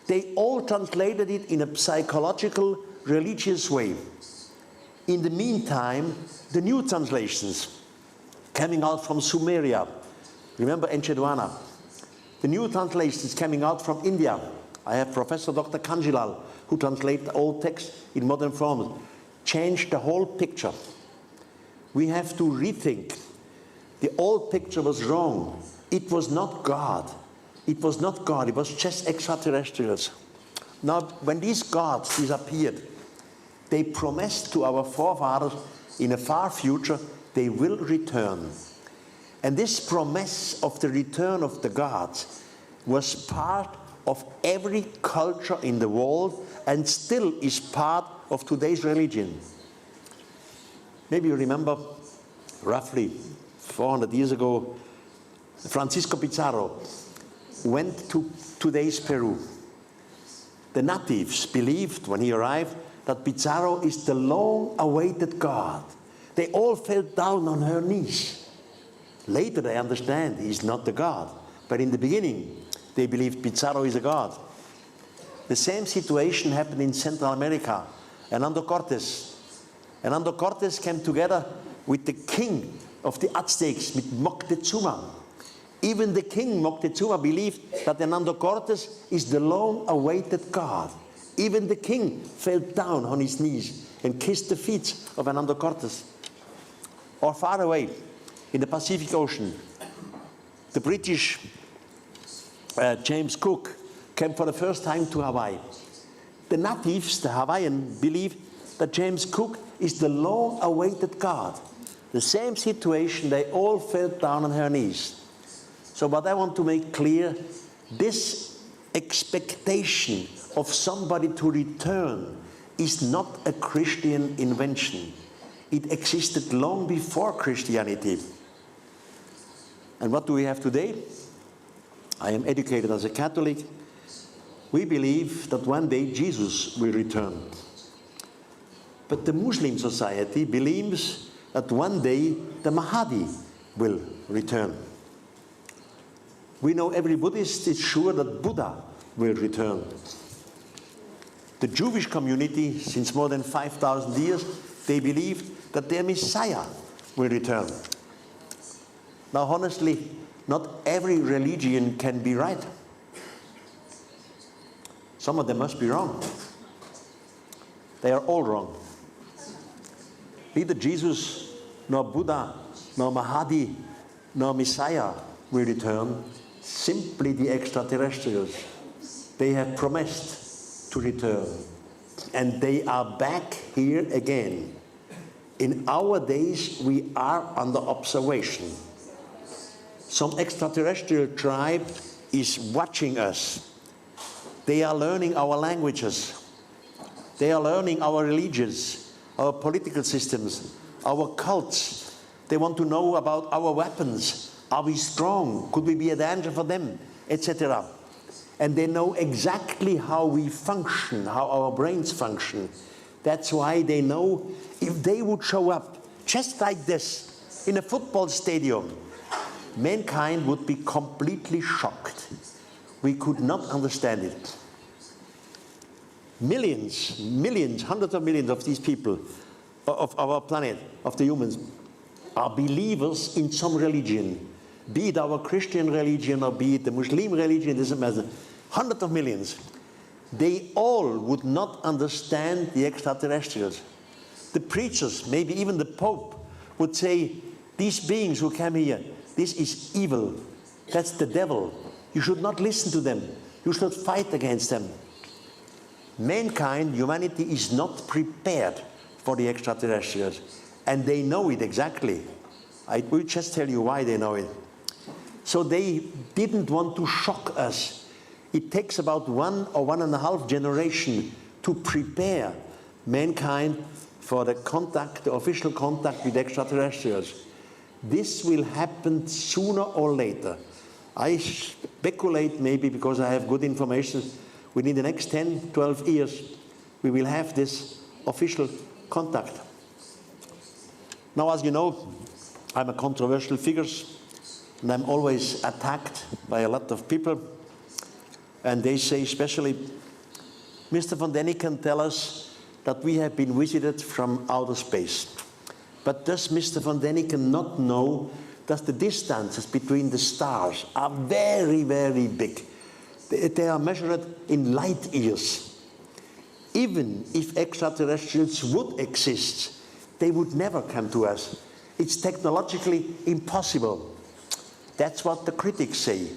They all translated it in a psychological, religious way. In the meantime, the new translations coming out from Sumeria, remember Enchedwana, the new translations coming out from India. I have Professor Dr. Kanjilal, who translates the old text in modern forms, changed the whole picture. We have to rethink. The old picture was wrong. It was not God. it was not God, it was just extraterrestrials. Now, when these gods disappeared, they promised to our forefathers in a far future they will return. And this promise of the return of the gods was part of every culture in the world and still is part of today's religion. Maybe you remember, roughly 400 years ago, Francisco Pizarro went to today's Peru. The natives believed when he arrived that Pizarro is the long-awaited God. They all fell down on her knees. Later they understand he's not the God, but in the beginning they believed Pizarro is a God. The same situation happened in Central America. Hernando Cortés came together with the king of the Aztecs, with Moctezuma. Even the king Moctezuma believed that Hernando Cortés is the long-awaited God. Even the king fell down on his knees and kissed the feet of Hernando Cortés. Or far away, in the Pacific Ocean, the British James Cook came for the first time to Hawaii. The natives, the Hawaiian, believed that James Cook is the long-awaited God. The same situation, they all fell down on her knees. So what I want to make clear, this expectation of somebody to return is not a Christian invention. It existed long before Christianity. And what do we have today? I am educated as a Catholic. We believe that one day Jesus will return. But the Muslim society believes that one day the Mahdi will return. We know every Buddhist is sure that Buddha will return. The Jewish community, since more than 5,000 years, they believe that their Messiah will return. Now, honestly, not every religion can be right. Some of them must be wrong. They are all wrong. Neither Jesus, nor Buddha, nor Mahdi, nor Messiah will return. Simply the extraterrestrials. They have promised to return. And they are back here again. In our days, we are under observation. Some extraterrestrial tribe is watching us. They are learning our languages. They are learning our religions, our political systems, our cults. They want to know about our weapons. Are we strong? Could we be a danger for them? Etc. And they know exactly how we function, how our brains function. That's why they know if they would show up just like this in a football stadium, mankind would be completely shocked. We could not understand it. Millions, hundreds of millions of these people, of our planet, of the humans, are believers in some religion. Be it our Christian religion or be it the Muslim religion, it doesn't matter. Hundreds of millions. They all would not understand the extraterrestrials. The preachers, maybe even the Pope, would say, these beings who come here, this is evil. That's the devil. You should not listen to them. You should fight against them. Mankind, humanity, is not prepared for the extraterrestrials. And they know it exactly. I will just tell you why they know it. So they didn't want to shock us. It takes about 1 or 1.5 generations to prepare mankind for the contact, the official contact with extraterrestrials. This will happen sooner or later. I speculate, maybe because I have good information, within the next 10, 12 years, we will have this official contact. Now, as you know, I'm a controversial figure, and I'm always attacked by a lot of people. And they say especially, Mr. Von Däniken, tell us that we have been visited from outer space. But does Mr. Von Däniken not know that the distances between the stars are very, very big? They are measured in light years. Even if extraterrestrials would exist, they would never come to us. It's technologically impossible. That's what the critics say.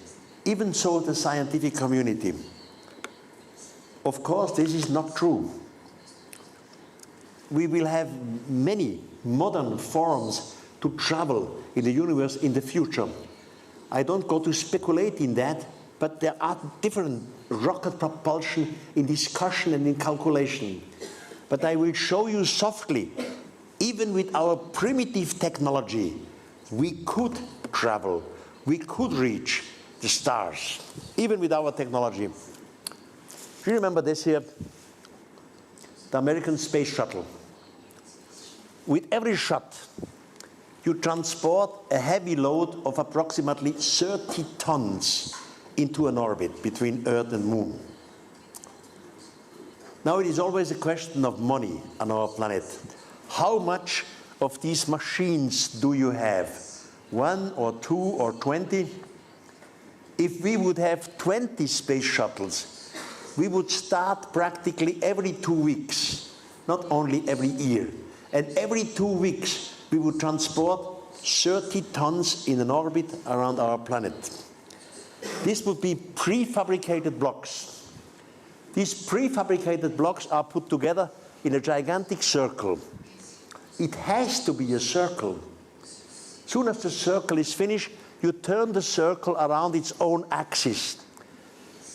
even so the scientific community. Of course, this is not true. We will have many modern forms to travel in the universe in the future. I don't go to speculate in that, but there are different rocket propulsion in discussion and in calculation. But I will show you softly, even with our primitive technology, we could travel, we could reach the stars, even with our technology. Do you remember this here? The American space shuttle. With every shot, you transport a heavy load of approximately 30 tons into an orbit between Earth and Moon. Now it is always a question of money on our planet. How much of these machines do you have? 1 or 2 or 20? If we would have 20 space shuttles, we would start practically every 2 weeks, not only every year. And every 2 weeks, we would transport 30 tons in an orbit around our planet. This would be prefabricated blocks. These prefabricated blocks are put together in a gigantic circle. It has to be a circle. Soon as the circle is finished, you turn the circle around its own axis.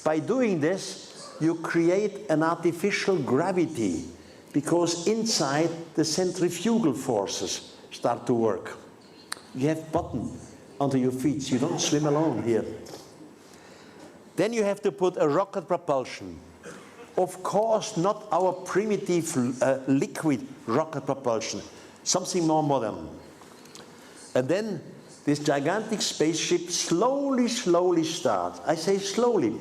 By doing this, you create an artificial gravity, because inside the centrifugal forces start to work. You have bottom under your feet, so you don't swim alone here. Then you have to put a rocket propulsion. Of course, not our primitive liquid rocket propulsion, something more modern. And then this gigantic spaceship slowly starts. I say slowly.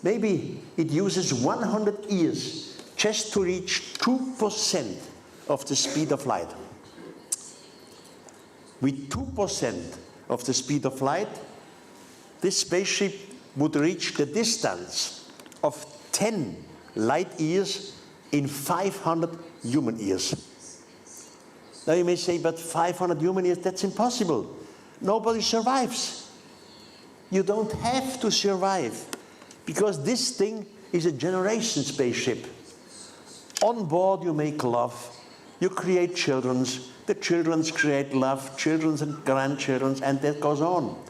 Maybe it uses 100 years just to reach 2% of the speed of light. With 2% of the speed of light, this spaceship would reach the distance of 10 light years in 500 human years. Now you may say, but 500 human years, that's impossible. Nobody survives. You don't have to survive, because this thing is a generation spaceship. On board you make love, you create children's, the children's create love, children's and grandchildren's, and that goes on.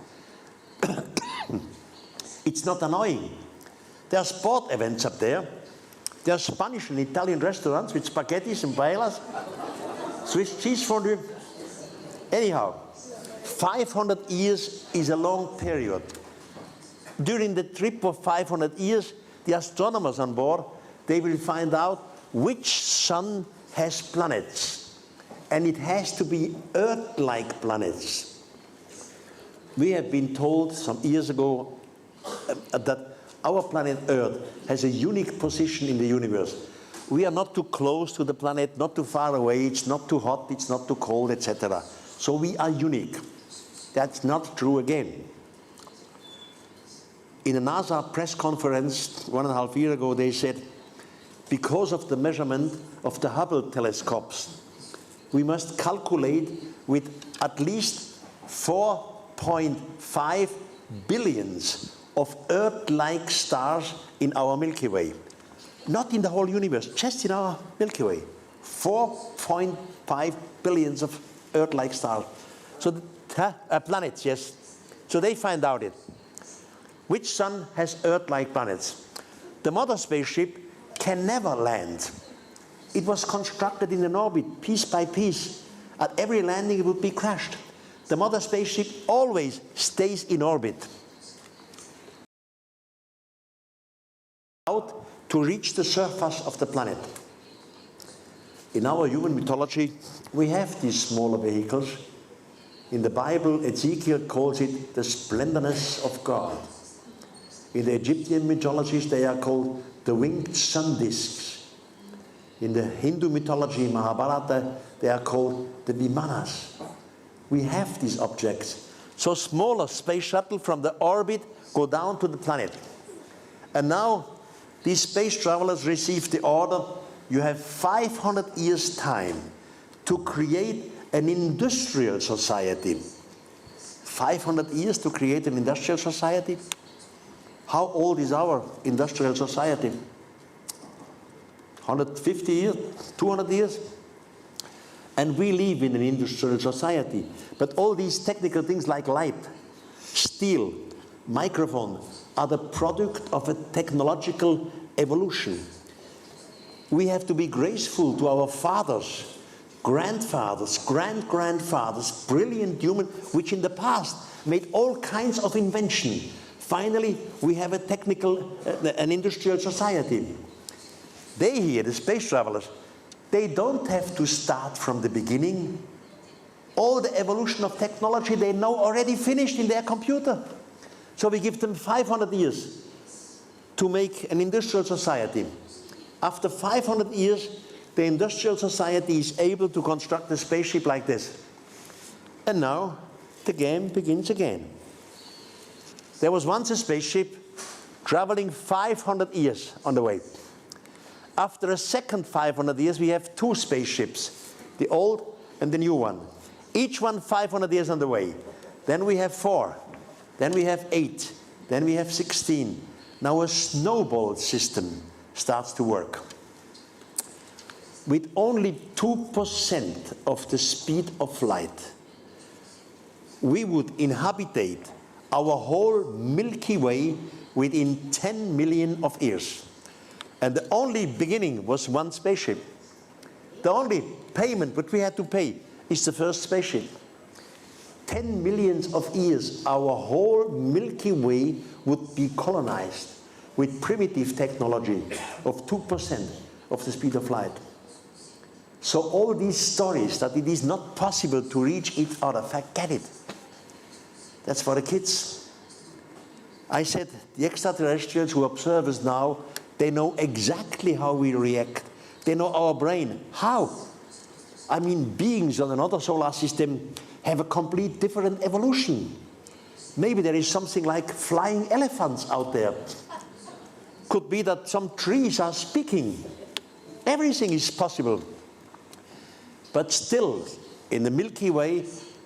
It's not annoying. There are sport events up there. There are Spanish and Italian restaurants with spaghettis and paellas, Swiss cheese fondue. Anyhow, 500 years is a long period. During the trip of 500 years, the astronomers on board, they will find out which sun has planets. And it has to be Earth-like planets. We have been told some years ago that our planet Earth has a unique position in the universe. We are not too close to the planet, not too far away, it's not too hot, it's not too cold, etc. So we are unique. That's not true again. In a NASA press conference 1.5 years ago, they said, because of the measurement of the Hubble telescopes, we must calculate with at least 4.5 billions of Earth-like stars in our Milky Way. Not in the whole universe, just in our Milky Way. 4.5 billions of Earth-like stars. So, planets, yes. So they find out it. Which sun has Earth-like planets? The mother spaceship can never land. It was constructed in an orbit, piece by piece. At every landing, it would be crashed. The mother spaceship always stays in orbit. Out to reach the surface of the planet. In our human mythology, we have these smaller vehicles. In the Bible, Ezekiel calls it the splendorness of God. In the Egyptian mythologies, they are called the winged sun discs. In the Hindu mythology, Mahabharata, they are called the vimanas. We have these objects. So smaller space shuttle from the orbit go down to the planet. And now these space travelers receive the order, you have 500 years time to create an industrial society. 500 years to create an industrial society? How old is our industrial society? 150 years, 200 years? And we live in an industrial society. But all these technical things like light, steel, microphone are the product of a technological evolution. We have to be graceful to our fathers, grandfathers, grandfathers, brilliant human, which in the past made all kinds of invention. Finally, we have a technical, an industrial society. They here, the space travelers, they don't have to start from the beginning. All the evolution of technology they know already finished in their computer. So we give them 500 years to make an industrial society. After 500 years, the industrial society is able to construct a spaceship like this. And now the game begins again. There was once a spaceship traveling 500 years on the way. After a second 500 years, we have two spaceships, the old and the new one. Each one 500 years on the way. Then we have 4. Then we have 8. Then we have 16. Now a snowball system starts to work. With only 2% of the speed of light, we would inhabitate our whole Milky Way within 10 million of years. And the only beginning was one spaceship. The only payment that we had to pay is the first spaceship. 10 millions of years, our whole Milky Way would be colonized with primitive technology of 2% of the speed of light. So all these stories that it is not possible to reach each other, forget it. That's for the kids. I said the extraterrestrials who observe us now, they know exactly how we react. They know our brain. How? I mean, beings on another solar system have a complete different evolution. Maybe there is something like flying elephants out there. Could be that some trees are speaking. Everything is possible. But still, in the Milky Way,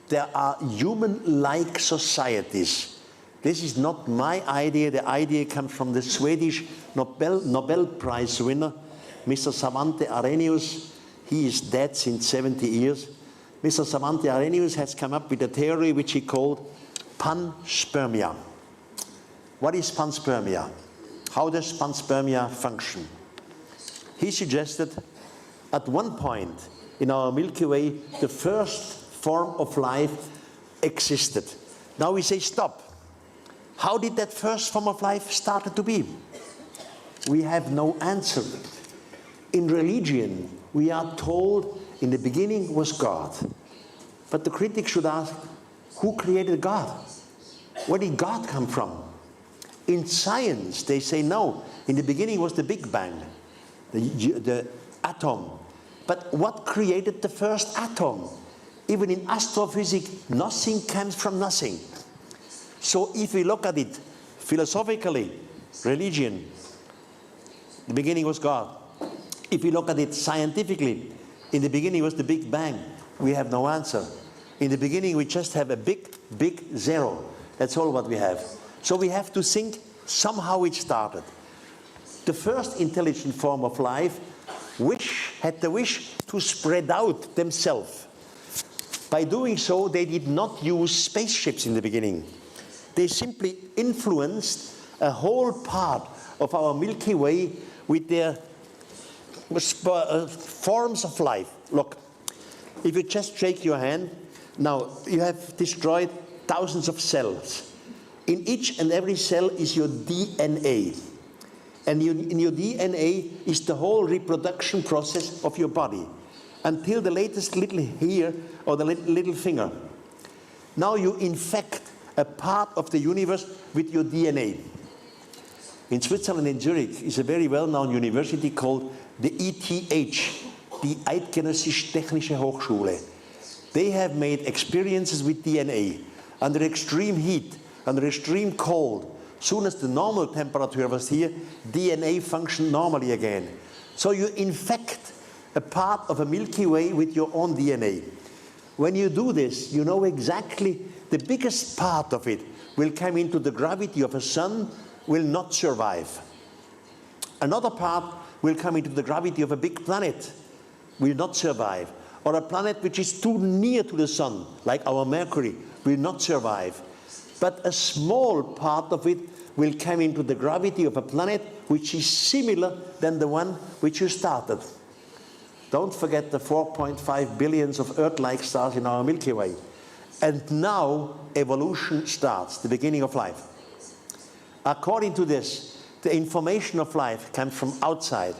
there are human-like societies. This is not my idea. The idea comes from the Swedish Nobel Prize winner, Mr. Svante Arrhenius. He is dead since 70 years. Mr. Svante Arrhenius has come up with a theory which he called panspermia. What is panspermia? How does panspermia function? He suggested at one point in our Milky Way, the first form of life existed. Now we say, stop. How did that first form of life start to be? We have no answer. In religion, we are told in the beginning was God. But the critic should ask, who created God? Where did God come from? In science, they say no. In the beginning was the Big Bang, the atom. But what created the first atom? Even in astrophysics, nothing comes from nothing. So if we look at it philosophically, religion, the beginning was God. If we look at it scientifically, in the beginning was the Big Bang. We have no answer. In the beginning, we just have a big, big zero. That's all what we have. So we have to think somehow it started. The first intelligent form of life had the wish to spread out themselves. By doing so, they did not use spaceships in the beginning. They simply influenced a whole part of our Milky Way with their forms of life. Look, if you just shake your hand, now you have destroyed thousands of cells. In each and every cell is your DNA. And in your DNA is the whole reproduction process of your body, until the latest little hair or the little finger. Now you infect a part of the universe with your DNA. In Switzerland, in Zurich, is a very well-known university called the ETH, the Eidgenössische Technische Hochschule. They have made experiences with DNA under extreme heat, under extreme cold. Soon as the normal temperature was here, DNA functioned normally again. So you infect a part of a Milky Way with your own DNA. When you do this, you know exactly the biggest part of it will come into the gravity of a sun, will not survive. Another part will come into the gravity of a big planet, will not survive. Or a planet which is too near to the sun, like our Mercury, will not survive. But a small part of it will come into the gravity of a planet which is similar than the one which you started. Don't forget the 4.5 billions of Earth-like stars in our Milky Way. And now evolution starts, the beginning of life. According to this, the information of life comes from outside,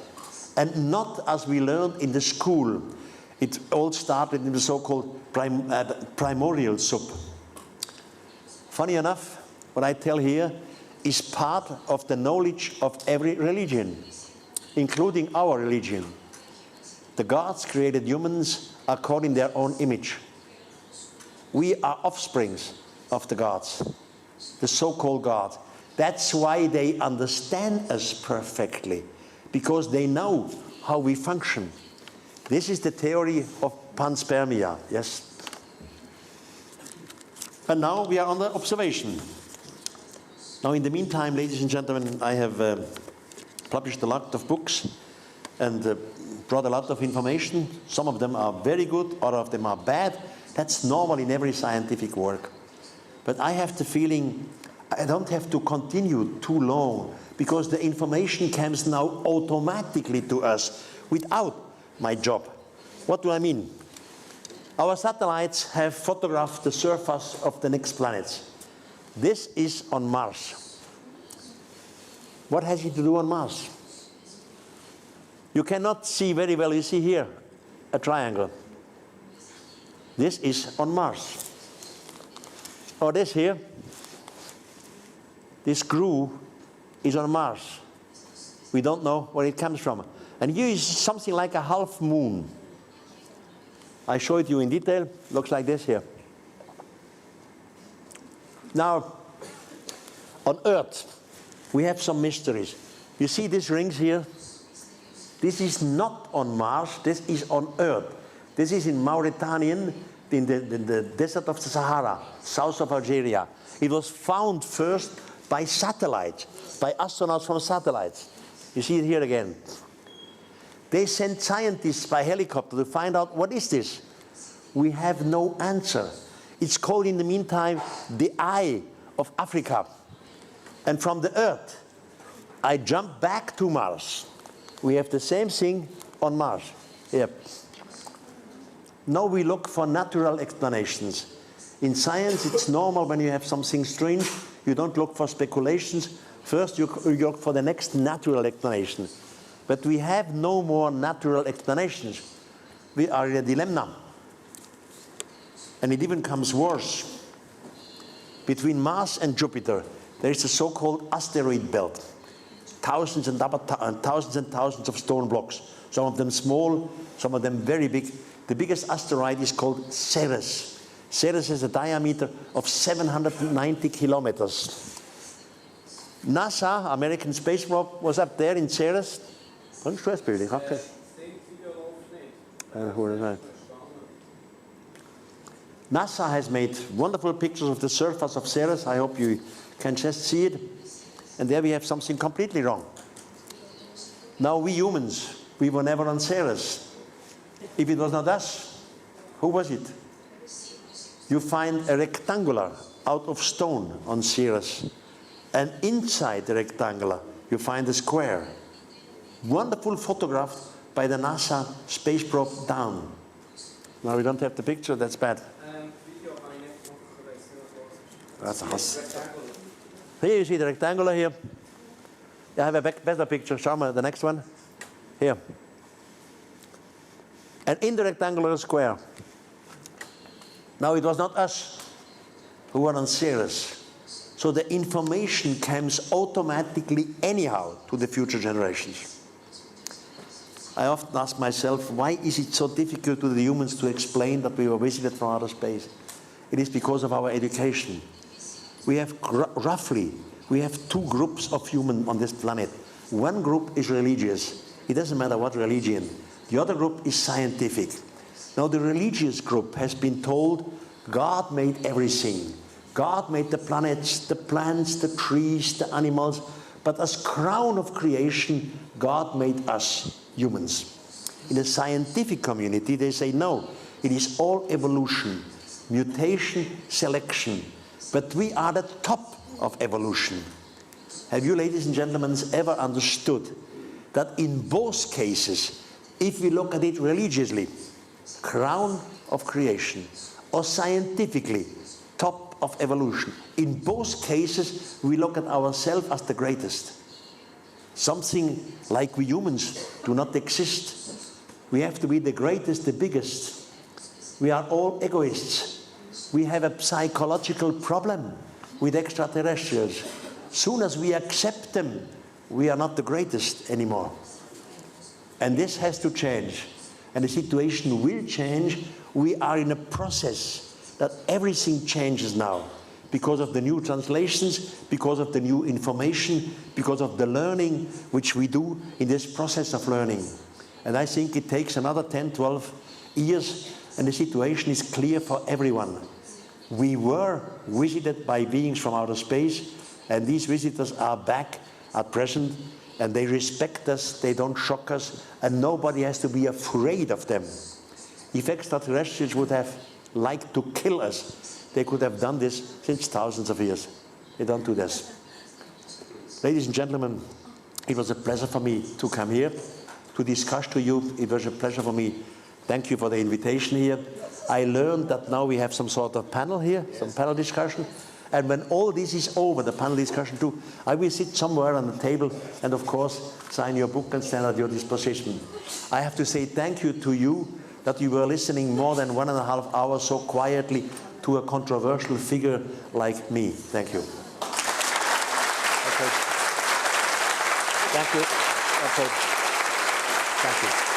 and not as we learned in the school. It all started in the so-called primordial soup. Funny enough, what I tell here is part of the knowledge of every religion, including our religion. The gods created humans according to their own image. We are offsprings of the gods, the so-called gods. That's why they understand us perfectly, because they know how we function. This is the theory of panspermia, yes. And now we are under observation. Now in the meantime, ladies and gentlemen, I have published a lot of books and brought a lot of information. Some of them are very good, other of them are bad. That's normal in every scientific work. But I have the feeling I don't have to continue too long, because the information comes now automatically to us without my job. What do I mean? Our satellites have photographed the surface of the next planets. This is on Mars. What has it to do on Mars? You cannot see very well. You see here a triangle. This is on Mars. Or this here, this groove is on Mars. We don't know where it comes from. And here is something like a half moon. I show it you in detail. Looks like this here. Now, on Earth, we have some mysteries. You see these rings here? This is not on Mars, this is on Earth. This is in Mauritania, in the desert of the Sahara, south of Algeria. It was found first by satellites, by astronauts from satellites. You see it here again. They sent scientists by helicopter to find out what is this. We have no answer. It's called in the meantime the Eye of Africa. And from the Earth, I jump back to Mars. We have the same thing on Mars. Here. Now we look for natural explanations. In science, it's normal when you have something strange, you don't look for speculations. First, you look for the next natural explanation. But we have no more natural explanations. We are in a dilemma. And it even comes worse. Between Mars and Jupiter, there is a so-called asteroid belt. Thousands and thousands of stone blocks. Some of them small, some of them very big. The biggest asteroid is called Ceres. Ceres has a diameter of 790 kilometers. NASA, American space probe, was up there in Ceres. NASA has made wonderful pictures of the surface of Ceres. I hope you can just see it. And there we have something completely wrong. Now we humans, we were never on Ceres. If it was not us, who was it? You find a rectangular out of stone on Ceres. And inside the rectangular, you find a square. Wonderful photograph by the NASA space probe down. Now we don't have the picture, that's bad. That's awesome. Here you see the rectangular here. I have a better picture. Show me the next one. Here. And in the rectangular square. Now it was not us who were on Ceres. So the information comes automatically anyhow to the future generations. I often ask myself, why is it so difficult to the humans to explain that we were visited from outer space? It is because of our education. We have roughly, we have two groups of humans on this planet. One group is religious. It doesn't matter what religion. The other group is scientific. Now the religious group has been told God made everything. God made the planets, the plants, the trees, the animals, but as crown of creation, God made us, humans. In the scientific community, they say no, it is all evolution, mutation, selection, but we are the top of evolution. Have you, ladies and gentlemen, ever understood that in both cases, if we look at it religiously, crown of creation, or scientifically, top of evolution, in both cases, we look at ourselves as the greatest. Something like we humans do not exist. We have to be the greatest, the biggest. We are all egoists. We have a psychological problem with extraterrestrials. Soon as we accept them, we are not the greatest anymore. And this has to change. And the situation will change. We are in a process that everything changes now because of the new translations, because of the new information, because of the learning which we do in this process of learning. And I think it takes another 10, 12 years, and the situation is clear for everyone. We were visited by beings from outer space, and these visitors are back at present, and they respect us, they don't shock us, and nobody has to be afraid of them. If extraterrestrials would have liked to kill us, they could have done this since thousands of years. They don't do this. Ladies and gentlemen, it was a pleasure for me to come here to discuss to you. It was a pleasure for me. Thank you for the invitation here. I learned that now we have some sort of panel here, some panel discussion. And when all this is over, the panel discussion too, I will sit somewhere on the table and of course sign your book and stand at your disposition. I have to say thank you to you that you were listening more than 1.5 hours so quietly to a controversial figure like me. Thank you. Okay. Thank you. Okay. Thank you.